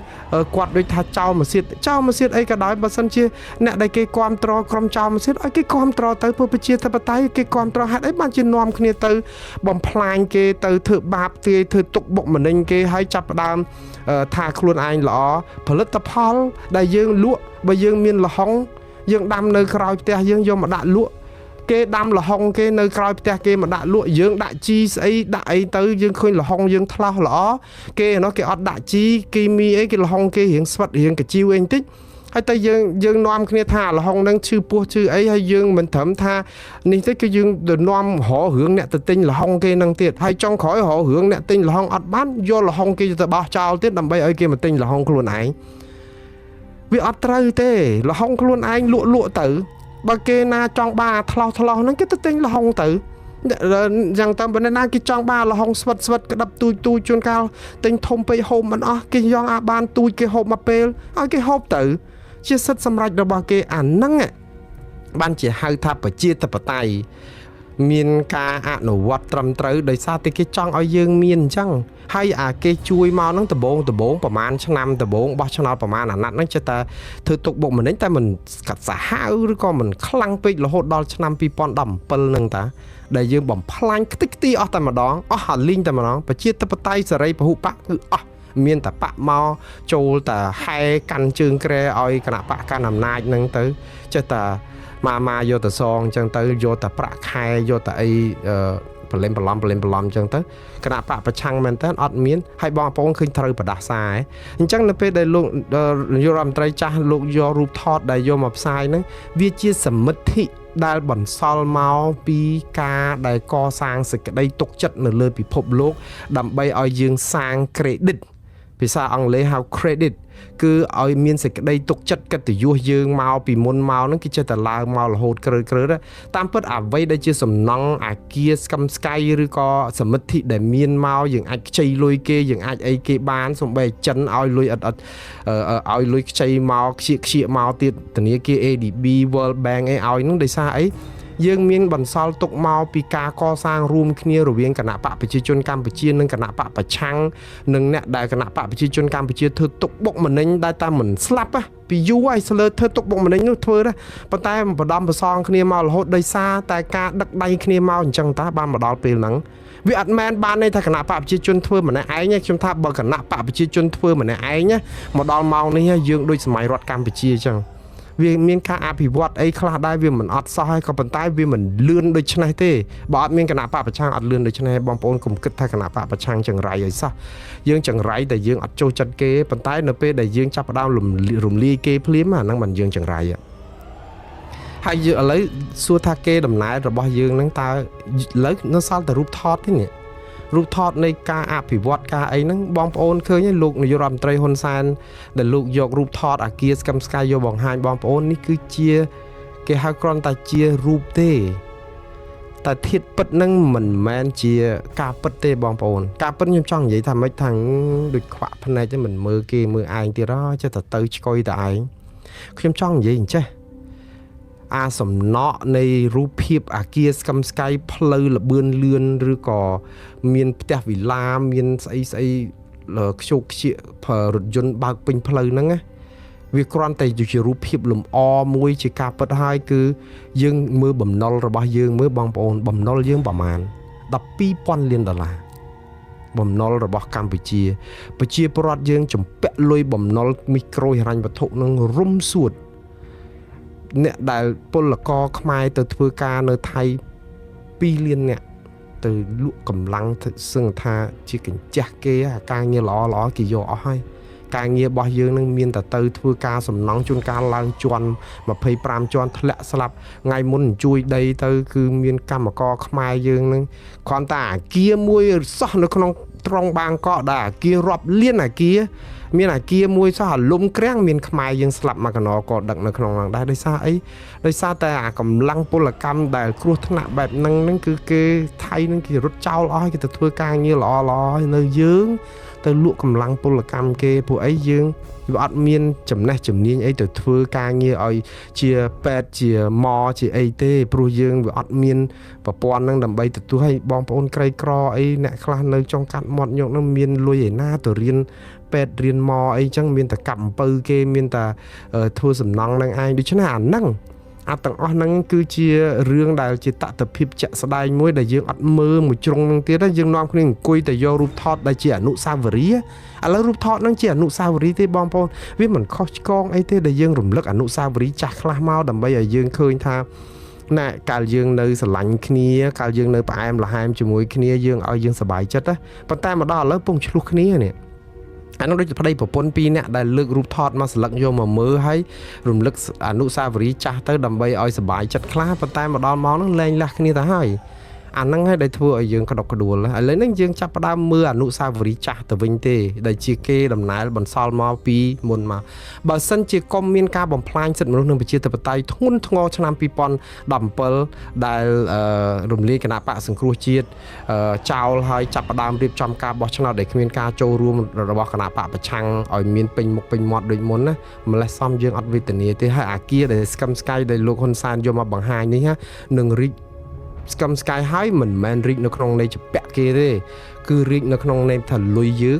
គាត់ដូចថាចោលមកសៀតអីក៏ដោយបើសិនជាអ្នកដែលគេគ្រប់គ្រងក្រុមចោលមកសៀតឲ្យគេគ្រប់គ្រងទៅពួកប្រជាធិបតេយ្យគេគ្រប់គ្រងហេតុអីបានជានាំគ្នាទៅបំផ្លាញគេទៅធ្វើបាបគេធ្វើទុកបុកម្នេញគេឲ្យចាប់ផ្ដើមថាខ្លួនឯងល្អផលិតផលដែលយើងលក់បើយើងមានលហុងយើងដាំនៅក្រោយផ្ទះយើងយកមកដាក់លក់គេដាំលហុងគេនៅក្រោយផ្ទះគេមកដាក់លក់យើងដាក់ជីស្អីដាក់អីទៅយើងឃើញលហុងយើងថ្លោះល្អគេនោះគេអត់ដាក់ជីគីមីអីគេលហុងគេរៀងស្វិតរៀងកជីវអីបន្តិចហើយតែយើងនាំគ្នាថាលហុងនឹងឈឺពោះឈឺអីហើយយើងមិនត្រឹមថានេះទេគឺយើងទៅនាំរករឿងអ្នកទៅទិញលហុងគេនឹងទៀតហើយចុងក្រោយរករឿងអ្នកទិញលហុងអត់បានយកលហុងគេទៅបោះចោលទៀតដើម្បីឲ្យគេមកទិញលហុងខ្លួនឯងវាអត់ត្រូវទេលហុងខ្លួនឯងលក់ទៅបើគេណាចង់បានថ្លោះហ្នឹងគេទៅទិញលហុងទៅយ៉ាងតាមបណ្ណាគេចង់បានលហុងស្វិតក្តាប់ទូចជួនកាលទិញធំពេកហូបមិនអស់គេយកអាបានទូចគេហូបមកពេលឲ្យគេហូបទៅជាសិទ្ធិសម្រេចរបស់គេអាហ្នឹងបានជាហៅថាប្រជាធិបតេយ្យមានការអនុវត្តត្រឹមត្រូវដោយសារតែគេចង់ឲ្យយើងមានអញ្ចឹងហើយអាគេជួយមកហ្នឹងដំបងប្រហែលឆ្នាំដំបងបោះឆ្នោតប្រហែលអាណត្តិហ្នឹងចេះតែធ្វើទុកបុកម្នេញតែមិនកាត់សាហាវឬក៏មិនខ្លាំងពេករហូតដល់ឆ្នាំ2017ហ្នឹងតាដែលយើងបំផ្លាញខ្ទេចខ្ទីអស់តែម្ដងអស់អាលីងតែម្ដងប្រជាធិបតេយ្យសេរីពហុបកគឺអស់មានតែបកមកចូលតែហែកាន់ជើងក្រែឲ្យគណៈបកកាន់អំណាចហ្នឹងទៅចេះតែមកយកទៅសងអញ្ចឹងទៅយកតែប្រាក់ខែយកតែអីប្រឡំអញ្ចឹងទៅគណៈបកប្រឆាំងមែនតើអត់មានហើយបងប្អូនឃើញត្រូវប្រដាសាអញ្ចឹងនៅពេលដែលលោកនាយករដ្ឋមន្ត្រីចាស់លោកយករូបថតដែលយកមកផ្សាយហ្នឹងវាជាសមិទ្ធិដែលបន្សល់មកពីការដែលកសាងសេចក្តីទុកចិត្តនៅលើពិភពលោកដើម្បីឲ្យយើងសាង credit ភាសាអង់គ្លេសហៅ credit គឺឲ្យមានសេចក្តីទុកចិត្តកិត្តិយសយើងមកពីមុនមកហ្នឹងគឺចេះតែឡើងមករហូតក្រើតាមពិតអ្វីដែលជាសំណង់អាគារស្កឹមស្កៃឬក៏សមិទ្ធិដែលមានមកយើងអាចខ្ចីលុយគេយើងអាចអីគេបានសូម្បីចិនឲ្យលុយអត់ឲ្យលុយខ្ចីមកខ្ជិះមកទៀតធនាគារ ADB World Bank អីឲ្យហ្នឹងដោយសារអីយើងមានបន្សល់ទុកមកពីការកសាងរួមគ្នារវាងគណៈបកប្រជាជនកម្ពុជានិងគណៈបកប្រឆាំងនិងអ្នកដែលគណៈបកប្រជាជនកម្ពុជាធ្វើទុកបុកម្នេញដែលតែមិនស្លាប់ពីយូរហើយស្លើធ្វើទុកបុកម្នេញនោះធ្វើដែរប៉ុន្តែបដំប្រសងគ្នាមករហូតដោយសារតែការដឹកដៃគ្នាមកអញ្ចឹងតាបានមកដល់ពេលហ្នឹងវាអត់មែនបានន័យថាគណៈបកប្រជាជនធ្វើម្នាក់ឯងខ្ញុំថាបើគណៈបកប្រជាជនធ្វើម្នាក់ឯងមកដល់ម៉ោងនេះយើងដូចសម័យរដ្ឋកម្ពុជាអញ្ចឹងវាមានការអភិវឌ្ឍអីខ្លះដែរវាមិនអត់សោះហើយក៏ប៉ុន្តែវាមិនលឿនដូចនេះទេបើអត់មានគណៈបកប្រឆាំងអត់លឿនដូចនេះបងប្អូនកុំគិតថាគណៈបកប្រឆាំងចង្រៃឲ្យសោះយើងចង្រៃតែយើងអត់ចូលចិត្តគេប៉ុន្តែនៅពេលដែលយើងចាប់ផ្ដើមរំលាយគេភ្លាមអាហ្នឹងមិនយើងចង្រៃហើយយើងឥឡូវសួរថាគេដំណើររបស់យើងហ្នឹងតើឥឡូវនៅសល់តែរូបថតទេនេះរូបថតនៃការអភិវឌ្ឍការអីហ្នឹងបងប្អូនឃើញលោកនាយករដ្ឋមន្ត្រីហ៊ុនសែនដែលលោកយករូបថតអាគារស្កឹមស្កៃយកបង្ហាញបងប្អូននេះគឺជាគេហៅគ្រាន់តែជារូបទេតែធាតុពិតហ្នឹងមិនមែនជាការពិតទេបងប្អូនការពិតខ្ញុំចង់និយាយថាម៉េចថាដូចខ្វាក់ភ្នែកទេមិនមើលគេមើលឯងទៀតចេះតែទៅឆ្កុយតែឯងខ្ញុំចង់និយាយអញ្ចេះអាសំណក់នៃរូបភាពអាគារស្កឹមស្កៃផ្លូវលបឿនលឿនឬក៏មានផ្ទះវិឡាមានស្អីខ្ជោកខ្ជិះរថយន្តបើកពេញផ្លូវហ្នឹង វាគ្រាន់តែជារូបភាពលំអមួយជាការពិតហើយគឺយើងមើលបំណុលរបស់យើងមើលបងប្អូនបំណុលយើងប្រមាណ$12,000 លានបំណុលរបស់កម្ពុជាប្រជាពលរដ្ឋយើងចំពាក់លុយបំណុលមីក្រូហិរញ្ញវត្ថុនឹងរុំសួតអ្នកដែលពលករខ្មែរទៅធ្វើការនៅថៃ2 លានអ្នកទៅលក់កម្លាំងសឹងថាជាកញ្ចាស់គេការងារល្អគេយកអស់ហើយការងាររបស់យើងនឹងមានតែទៅធ្វើការសំណង់ជួនកាលឡើងជាន់25ជាន់ធ្លាក់ស្លាប់ថ្ងៃមុនជួយដីទៅគឺមានកម្មករខ្មែរយើងនឹងគ្រាន់តែអាគារមួយសោះនៅក្នុងត្រង់បាងកកដែលអាគាររាប់លានអាគារមានអាគារមួយសោះអាលំក្រាំងមានខ្មែរយើងស្លាប់មកកណោក៏ដឹកនៅក្នុងហ្នឹងដែរដោយសារអីដោយសារតែអាកម្លាំងពលកម្មដែលគ្រោះថ្នាក់បែបហ្នឹងគឺគេថៃហ្នឹងគេរត់ចោលអស់គេទៅធ្វើការងារល្អហើយនៅយើងទៅលក់កម្លាំងពលកម្មគេពួកអីយើងវាអត់មានចំណេះជំនាញអីទៅធ្វើការងារឲ្យជាពេទ្យជាម៉ជាអីទេព្រោះយើងវាអត់មានប្រព័ន្ធហ្នឹងដើម្បីទទួលឲ្យបងប្អូនក្រីក្រអីអ្នកខ្លះនៅចុងកាត់មាត់ញោកហ្នឹងមានលុយឯណាទៅរៀនពេទ្យរៀនម៉អីចឹងមានតែកាប់អំពៅគេមានតែធ្វើសំណង់នឹងឯងដូច្នេះអាហ្នឹងអាទាំងអស់ហ្នឹងគឺជារឿងដែលជាតថភាពជាក់ស្ដែងមួយដែលយើងអត់មើលមួយជ្រុងហ្នឹងទៀតយើងនាំគ្នាអង្គុយតែយករូបថតដែលជាអនុស្សាវរីយ៍ឥឡូវរូបថតហ្នឹងជាអនុស្សាវរីយ៍ទេបងប្អូនវាមិនខុសឆ្គងអីទេដែលយើងរំលឹកអនុស្សាវរីយ៍ចាស់ខ្លះមកដើម្បីឲ្យយើងឃើញថាណែកាលយើងនៅស្រឡាញ់គ្នាកាលយើងនៅផ្អែមល្ហែមជាមួយគ្នាយើងឲ្យយើងសប្បាយចិត្តប៉ុន្តែមកដល់ឥឡូវពងឆ្លោះគ្នានេះអានោះដូចប្តីប្រពន្ធ2នាក់ដែលលើករូបថតមកស្លឹកយកមកមើលហើយរំលឹកអនុស្សាវរីយ៍ចាស់ទៅដើម្បីឲ្យសប្បាយចិត្តខ្លះប៉ុន្តែមកដល់មកហ្នឹងលែងលះគ្នាទៅហើយអាហ្នឹងហើយដែលធ្វើឲ្យយើងក្តុកក្តួលឥឡូវហ្នឹងយើងចាប់ផ្ដើមមើលអនុស្សាវរីយ៍ចាស់ទៅវិញទេដែលជាគេដំណើរបន្សល់មកពីមុនមកបើសិនជាកុំមានការបំផ្លាញសិទ្ធិមនុស្សនិងប្រជាធិបតេយ្យធ្ងន់ធ្ងរឆ្នាំ2017ដែលរំលាយគណៈបកសង្គ្រោះជាតិចោលហើយចាប់ផ្ដើមរៀបចំការបោះឆ្នោតដែលគ្មានការចូលរួមរបស់គណៈបកប្រឆាំងឲ្យមានពេញមុខពេញមាត់ដូចមុនណាម្លេះសំយើងអត់វេទនាទេហើយអាគារដែលស្កឹមស្កៃដែលលោកហ៊ុនសែនយកមកបង្ហាញនេះនឹងរីកស្កឹមស្កាយហើយមិនមែនរីកនៅក្នុងន័យជាពាក់គេទេគឺរីកនៅក្នុងន័យថាលុយយើង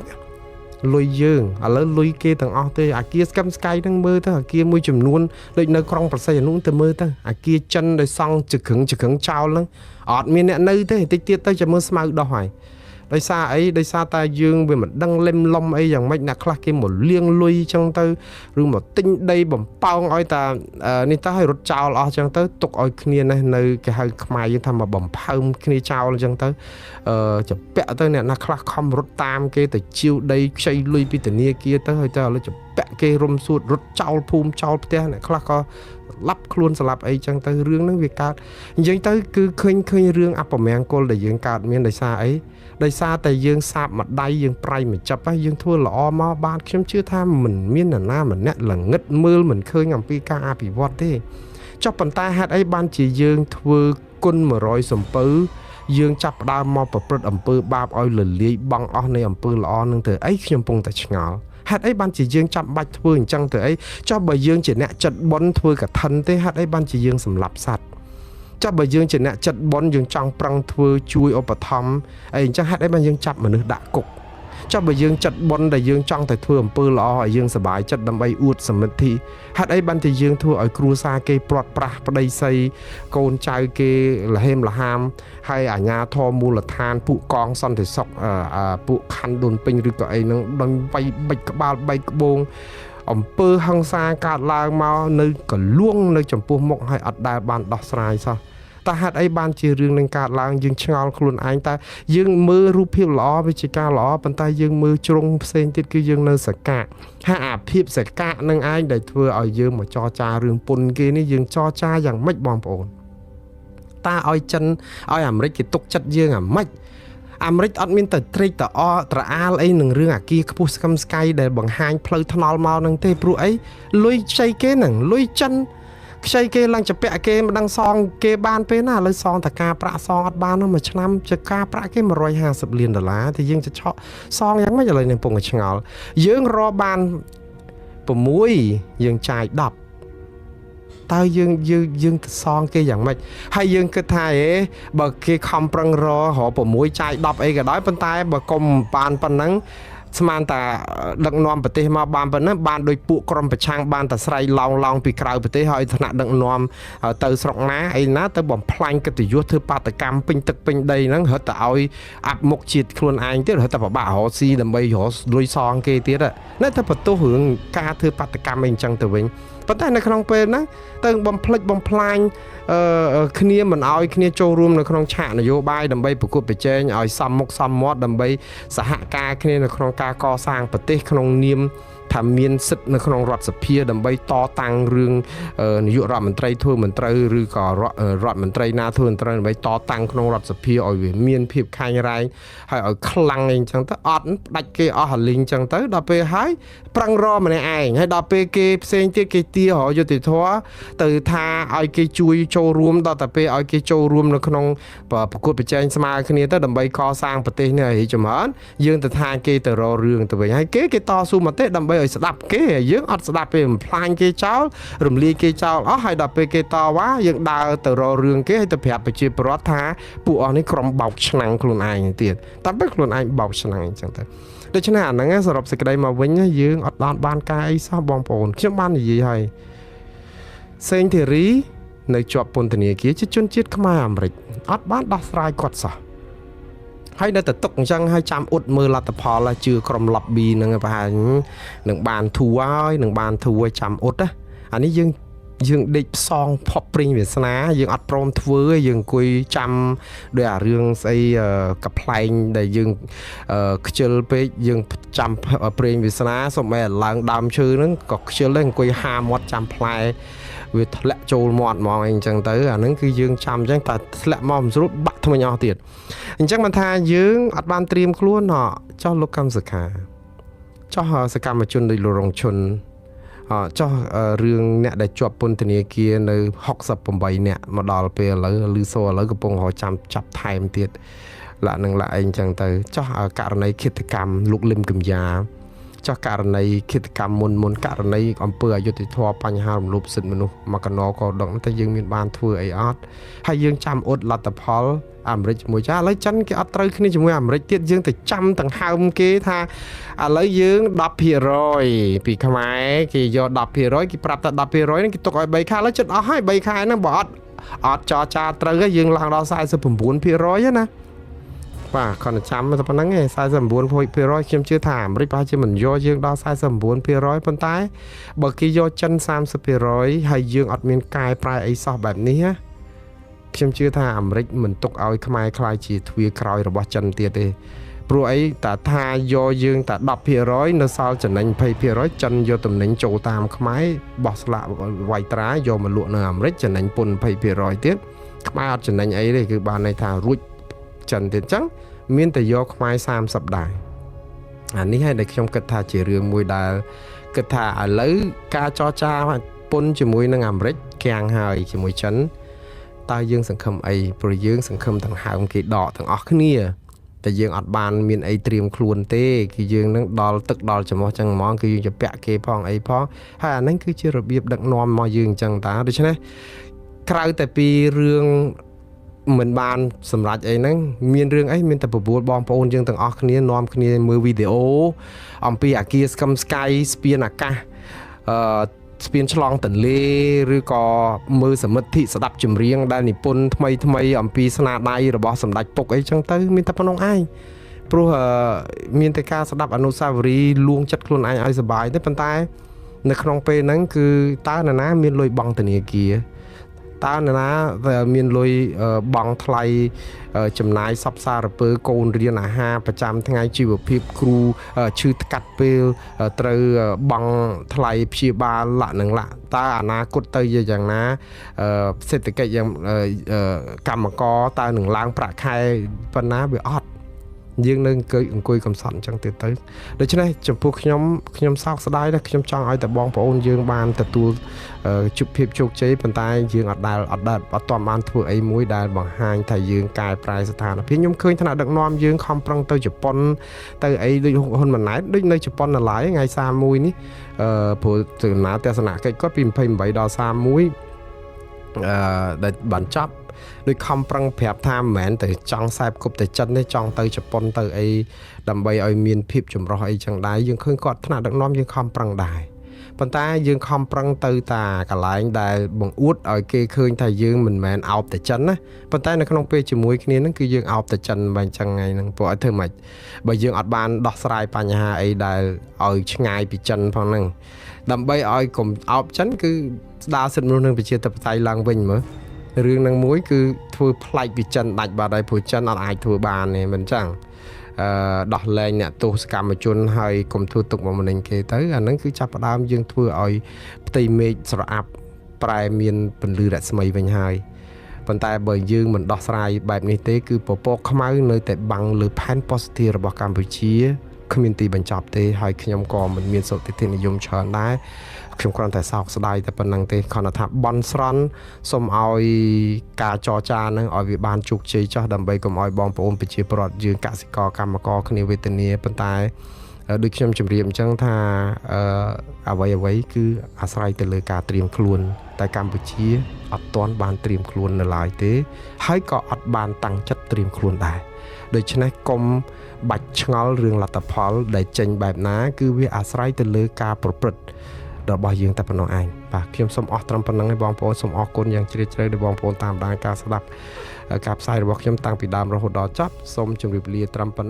ឥឡូវលុយគេទាំងអស់ទេអាគារស្កឹមស្កាយហ្នឹងមើលទៅអាគារមួយចំនួនដូចនៅក្រុងប្រសិទ្ធអនុទៅមើលទៅអាគារចិនដែលសង់ចក្រឹងចោលហ្នឹងអត់មានអ្នកនៅទេតិចទៀតទៅចាំមើលស្មៅដោះហើយដោយសារអីដោយសារតែយើងវាមិនដឹងលឹមលំអីយ៉ាងម៉េចអ្នកខ្លះគេមកលៀងលុយចឹងទៅឬមកទិញដីបំប៉ោងឲ្យតានេះទៅឲ្យរត់ចោលអស់ចឹងទៅទុកឲ្យគ្នានេះនៅគេហៅខ្មែរយើងថាមកបំផើមគ្នាចោលចឹងទៅចម្ពាក់ទៅអ្នកណាខ្លះខំរត់តាមគេទៅជីវដីខ្ចីលុយពីធនាគារទៅហើយទៅឥឡូវចម្ពាក់គេរុំសួតរត់ចោលភូមិចោលផ្ទះអ្នកខ្លះក៏ឡាប់ខ្លួនស្លាប់អីចឹងទៅរឿងហ្នឹងវាកើតនិយាយទៅគឺឃើញរឿងអពមង្គលដែលយើងកើតមានដោយសារអីដោយសារតែយើងសាបម្ដាយយើងប្រៃមួយចាប់យើងធ្វើល្អមកបានខ្ញុំជឿថាមិនមាននរណាម្នាក់ល្ងឹតមើលមិនឃើញអំពីការអភិវឌ្ឍទេចុះប៉ុន្តែហេតុអីបានជាយើងធ្វើគុណ100សំពៅយើងចាប់ផ្ដើមមកប្រព្រឹត្តអំពើបាបឲ្យលលាយបង់អស់នៃអំពើល្អនឹងទៅអីខ្ញុំពងតែឆ្ងល់ហេតុអីបានជាយើងចាំបាច់ធ្វើអញ្ចឹងទៅអីចុះបើយើងជាអ្នកចិត្តបុណ្យធ្វើកឋិនទេហេតុអីបានជាយើងសម្លាប់សត្វចុះបើយើងជាអ្នកចិត្តបុណ្យយើងចង់ប្រឹងធ្វើជួយឧបត្ថម្ភអីអញ្ចឹងហេតុអីបានយើងចាប់មនុស្សដាក់គុកចុះបើយើងចិត្តបុណ្យដែលយើងចង់តែធ្វើអំពើល្អឲ្យយើងសប្បាយចិត្តដើម្បីអួតសមិទ្ធិហេតុអីបានជាយើងធ្វើឲ្យគ្រួសារគេព្រាត់ប្រាសប្តីស័យកូនចៅគេលហេមលហាមហើយអាញាធមមូលដ្ឋានពួកកងសន្តិសុខពួកខណ្ឌដូនពេញឬក៏អីហ្នឹងដោយបៃបិចក្បាលបែកក្បូងអំពើហិង្សាកើតឡើងមកនៅកលួងនៅចំពោះមុខហើយអត់ដែលបានដោះស្រាយសោះតើហេតុអីបានជារឿងនឹងកើតឡើងយើងឆ្ងល់ខ្លួនឯងតើយើងមើលរូបភាពល្អវិជ្ជាការល្អប៉ុន្តែយើងមើលជ្រុងផ្សេងទៀតគឺយើងនៅសកាកហើយអាភាពសកាកនឹងឯងដែលធ្វើឲ្យយើងមកចរចារឿងពុនគេនេះយើងចរចាយ៉ាងម៉េចបងប្អូនតើឲ្យចិនឲ្យអាមេរិកគេទុកចិត្តយើងអាម៉េចអាមេរិកអត់មានតែត្រេកតអត្រអាលអីនឹងរឿងអាគារខ្ពស់ស្កឹមស្កៃដែលបង្ហាញផ្លូវថ្នល់មកនឹងទេព្រោះអីលុយខ្ចីគេហ្នឹងលុយចិនខ្ចីគេឡើងចម្ពាក់គេមិនដឹងសងគេបានពេលណាឥឡូវសងតការប្រាក់សងអត់បាននោះមួយឆ្នាំជាការប្រាក់គេ$150 លានតែយើងจะឆក់សងយ៉ាងម៉េចឥឡូវនឹងពងឆ្ងល់យើងរកបាន6យើងចាយ10តើយើងទៅសងគេយ៉ាងម៉េចហើយយើងគិតថាបើគេខំប្រឹងរក6ចាយ10អីក៏ដោយប៉ុន្តែបើកុំបានប៉ុណ្ណឹង ស្មានតាដឹកនាំប្រទេសមកបានប៉ុណ្ណឹងបានដោយពួកក្រុមប្រឆាំងបានតែស្រ័យឡងពីក្រៅប្រទេសហើយថ្នាក់ដឹកនាំទៅស្រុកណាអីណាទៅបំផ្លាញកិត្តិយសធ្វើបាតកម្មពេញទឹកពេញដីហ្នឹងរត់ទៅឲ្យអាប់មុខជាតិខ្លួនឯងទៀតរត់ទៅពិបាករកស៊ីដើម្បីរកលុយសងគេទៀតណាទៅបន្ទោសរឿងការធ្វើបាតកម្មអីអញ្ចឹងទៅវិញប៉ុន្តែនៅក្នុងពេលហ្នឹងទៅបំផ្លិចបំផ្លាញគ្នាមិនឲ្យគ្នាចូលរួមនៅក្នុងឆាកនយោបាយដើម្បីប្រកួតប្រជែងឲ្យសមមុខសមមាត់ដើម្បីសហការគ្នានៅក្នុងការកសាងប្រទេសក្នុងនាមថាមានសិទ្ធិនៅក្នុងរដ្ឋសភាដើម្បីតតាំងរឿងនាយករដ្ឋមន្ត្រីធ្វើមិនត្រូវឬក៏រដ្ឋមន្ត្រីណាធ្វើមិនត្រូវដើម្បីតតាំងក្នុងរដ្ឋសភាឲ្យវាមានភាពខាញ់រែងហើយឲ្យខ្លាំងអីចឹងទៅអត់ផ្ដាច់គេអស់រលីងចឹងទៅដល់ពេលហើយប្រឹងរម្នាក់ឯងហើយដល់ពេលគេផ្សេងទៀតគេទារយុតិធធទៅថាឲ្យគេជួយចូលរួមដល់តែពេលឲ្យគេចូលរួមនៅក្នុងប្រកួតប្រជែងស្មើគ្នាទៅដើម្បីកសាងប្រទេសនេះឲ្យចម្រើនយើងទៅថាគេទៅរករឿងទៅវិញហើយគេតស៊ូមតិដើម្បីឲ្យស្ដាប់គេយើងអត់ស្ដាប់ពេលបំផ្លាញគេចោលរំលាយគេចោលអស់ហើយដល់ពេលគេតវ៉ាយើងដើរទៅរករឿងគេហើយទៅប្រាប់ប្រជាពលរដ្ឋថាពួកអស់នេះក្រុមបោកឆ្នាំងខ្លួនឯងទៀតតែពេលខ្លួនឯងបោកឆ្នាំងអញ្ចឹងទៅដូច្នេះអាហ្នឹងសរុបសេចក្តីមកវិញយើងអត់បានការអីសោះបងប្អូនខ្ញុំបាននិយាយហើយសេងធីរីនៅជាប់ពន្ធនាគារជាជនជាតិខ្មែរអាមេរិកអត់បានដោះស្រាយគាត់សោះហើយនៅតែទុកអញ្ចឹងហើយចាំអ៊ុតមើលលទ្ធផលជឿក្រុម lobby ហ្នឹងប្រហែលនឹងបានធូរហើយនឹងបានធូរចាំអ៊ុតណាអានេះយើងដេកផ្សងផប់ព្រិញវាសនាយើងអត់ព្រមធ្វើទេយើងអង្គុយចាំដោយអារឿងស្អីកប្លែងដែលយើងខ្ជិលពេកយើងចាំព្រិញវាសនាសូម្បីឡើងដើមឈើហ្នឹងក៏ខ្ជិលដែរអង្គុយហាមាត់ចាំផ្លែវាធ្លាក់ចូលមាត់ហ្មងអីចឹងទៅអាហ្នឹងគឺយើងចាំអញ្ចឹងតែធ្លាក់មកមិនស្រួលបាក់ថ្មិញអស់ទៀតអញ្ចឹងមិនថាយើងអត់បានត្រៀមខ្លួនចោះលោកកម្មសខាចោះសកម្មជនដូចលោករងឈុនចុះរឿងអ្នកដែលជាប់ពន្ធនាគារនៅ68នាក់មកដល់ពេលឥឡូវឮសូរឥឡូវកំពុងរកចាប់ថែមទៀតឡាក់នឹងឡាក់អីអញ្ចឹងទៅចោះករណីឃាតកម្មលោកលឹមកំយ៉ាចោះករណីឃាតកម្មមុនករណីអំពើអយុត្តិធម៌បញ្ហារំលោភសិទ្ធិមនុស្សមកកណក៏ដកតែយើងមានបានធ្វើអីអត់ហើយយើងចាំអ៊ុតលទ្ធផលអាមេរិកជាមួយចាឥឡូវចិនគេអត់ត្រូវគ្នាជាមួយអាមេរិកទៀតយើងទៅចាំដង្ហើមគេថាឥឡូវយើង 10% ពីខ្មែរគេយក 10% គេប្រាប់ថា 10% ហ្នឹងគេទុកឲ្យ3ខែឥឡូវចិត្តអស់ហើយ3ខែហ្នឹងបើអត់ចរចាត្រូវហើយយើងឡើងដល់ 49% ណាបាទគ្រាន់តែចាំតែប៉ុណ្្នឹងឯង 49% ខ្ញុំជឿថាអាមេរិកប្រហែលជាមិនយកយើងដល់ 49% ប៉ុន្តែបើគេយកចិន 30% ហើយយើងអត់មានកែប្រែអីសោះបែបនេះណាខ្ញុំជឿថាអាមេរិកមិនទុកឲ្យខ្មែរខ្លាយជាទ្វារក្រោយរបស់ចិនទៀតទេព្រោះអីតែថាយកយើងតែ 10% នៅសល់ចំណេញ 20% ចិនយកតំណែងចូលតាមខ្មែរបោះស្លាកវាយត្រាយកមកលក់នៅអាមេរិកចំណេញពន្ធ 20% ទៀតខ្មែរអត់ចំណេញអីទេគឺបានន័យថារួចចិនទៀតអញ្ចឹងមានតែយកខ្មែរ30ដែរអានេះហើយដែលខ្ញុំគិតថាជារឿងមួយដែលគិតថាឥឡូវការចរចាពន្ធជាមួយនឹងអាមេរិកគាំងហើយជាមួយចិនតើយើងសង្ឃឹមអីព្រោះយើងសង្ឃឹមទាំងហើមគេដកទាំងអស់គ្នាតែយើងអត់បានមានអីត្រៀមខ្លួនទេគឺយើងនឹងដល់ទឹកដល់ច្រមុះចឹងហ្មងគឺយើងจะពាក់គេផងអីផងហើយអាហ្នឹងគឺជារបៀបដឹកនាំមកយើងអញ្ចឹងតាដូច្នេះក្រៅតែពីរឿងមិនបានសម្រេចអីហ្នឹងមានរឿងអីមានតែបបួលបងប្អូនយើងទាំងអស់គ្នានាំគ្នាមើលវីដេអូអំពីអាគារស្កឹមស្កៃស្ពានអាកាសស្ពានឆ្លងទន្លេឬក៏មើលសមិទ្ធិស្ដាប់ចម្រៀងដែលនិពន្ធថ្មីអំពីស្នាដៃរបស់សម្ដេចពុកអីចឹងទៅមានតែប៉ុណ្្នឹងឯងព្រោះមានតែការស្ដាប់អនុស្សាវរីយ៍លួងចិត្តខ្លួនឯងឲ្យសុបាយទេប៉ុន្តែនៅក្នុងពេលហ្នឹងគឺតើនរណាមានលុយបង់ធនាគារតើនរណាមានលុយបង់ថ្លៃចំណាយសពសារពើកូនរៀនអាហារប្រចាំថ្ងៃជីវភាពគ្រូឈឺថ្កាត់ពេលត្រូវបង់ថ្លៃព្យាបាលលក្ខនឹងលក្ខតើអនាគតទៅយ៉ាងណាសេដ្ឋកិច្ចយ៉ាងកម្មករតើនឹងឡើងប្រាក់ខែប៉ុណ្ណាវាអត់យើងនៅអង្គុយកំសត់អញ្ចឹងទៀតទៅដូច្នេះចំពោះខ្ញុំសោកស្ដាយដែរខ្ញុំចង់ឲ្យតែបងប្អូនយើងបានទទួលជោគភាពជោគជ័យប៉ុន្តែយើងអត់ទាន់បានធ្វើអីមួយដែលបង្ហាញថាយើងកែប្រែស្ថានភាពខ្ញុំឃើញថ្នាក់ដឹកនាំយើងខំប្រឹងទៅជប៉ុនទៅអីដូចហ៊ុនម៉ាណែតដូចនៅជប៉ុននៅឡើយថ្ងៃ31នេះព្រោះដំណើរទស្សនកិច្ចគាត់ពី28ដល់31ដែលបានចប់ ដោយខំប្រឹងប្រាប់ថាមិនមែនតែចង់ខ្សែគប់តែចិនទេចង់ទៅជប៉ុនទៅអីដើម្បីឲ្យមានភាពចម្រុះអីចឹងដែរយើងឃើញគាត់ថ្នាក់ដឹកនាំយើងខំប្រឹងដែរប៉ុន្តែយើងខំប្រឹងទៅតាកន្លែងដែលបង្អួតឲ្យគេឃើញថាយើងមិនមែនអោបតែចិនណាប៉ុន្តែនៅក្នុងពេលជាមួយគ្នាហ្នឹងគឺយើងអោបតែចិនបែបចឹងថ្ងៃហ្នឹងព្រោះឲ្យធ្វើម៉េចបើយើងអត់បានដោះស្រាយបញ្ហាអីដែលឲ្យឆ្ងាយពីចិនផងហ្នឹងដើម្បីឲ្យកុំអោបចិនគឺស្ដារសិទ្ធិមនុស្សនិងប្រជាធិបតេយ្យឡើងវិញមើលរឿងហ្នឹងមួយគឺធ្វើប្លែកពីចិនដាច់បាត់ហើយព្រោះចិនអត់អាចធ្វើបានទេមិនចឹងដោះលែងអ្នកទោសកម្មជនហើយកុំធ្វើទុកបុកម្នេញគេទៅអាហ្នឹងគឺចាប់ផ្ដើមយើងធ្វើឲ្យផ្ទៃមេឃស្រអាប់ប្រែមានពន្លឺរស្មីវិញហើយប៉ុន្តែបើយើងមិនដោះស្រាយបែបនេះទេគឺពពកខ្មៅនៅតែបាំងលើផែនប៉ូស៊ីទីរបស់កម្ពុជាគ្មានទីបញ្ចប់ទេហើយខ្ញុំក៏មិនមានសុតិធិនិយមច្រើនដែរខ្ញុំគ្រាន់តែសោកស្ដាយតែប៉ុណ្្នឹងទេគ្រាន់តែថាបន់ស្រន់សូមឲ្យការចរចានឹងឲ្យវាបានជោគជ័យចោះដើម្បីកុំឲ្យបងប្អូនប្រជាពលរដ្ឋយើងកសិករកម្មករគ្នាវេទនាប៉ុន្តែដូចខ្ញុំជម្រាបអញ្ចឹងថាអ្វីគឺអាស្រ័យទៅលើការត្រៀមខ្លួនតែកម្ពុជាអត់ទាន់បានត្រៀមខ្លួននៅឡើយទេហើយក៏អត់បានតាំងចិត្តត្រៀមខ្លួនដែរដូច្នេះកុំបាច់ឆ្ងល់រឿងលទ្ធផលដែលចេញបែបណាគឺវាអាស្រ័យទៅលើការប្រព្រឹត្តរបស់យើងតែប៉ុណ្ណោះឯងបាទខ្ញុំសូមអស់ត្រឹមប៉ុណ្្នឹងឯងបងប្អូនសូមអរគុណយ៉ាងជ្រាលជ្រៅដែលបងប្អូនតាមដានការស្ដាប់ការផ្សាយរបស់ខ្ញុំតាំងពីដើមរហូតដល់ចប់សូមជម្រាបលាត្រឹមប៉ុណ្្នឹង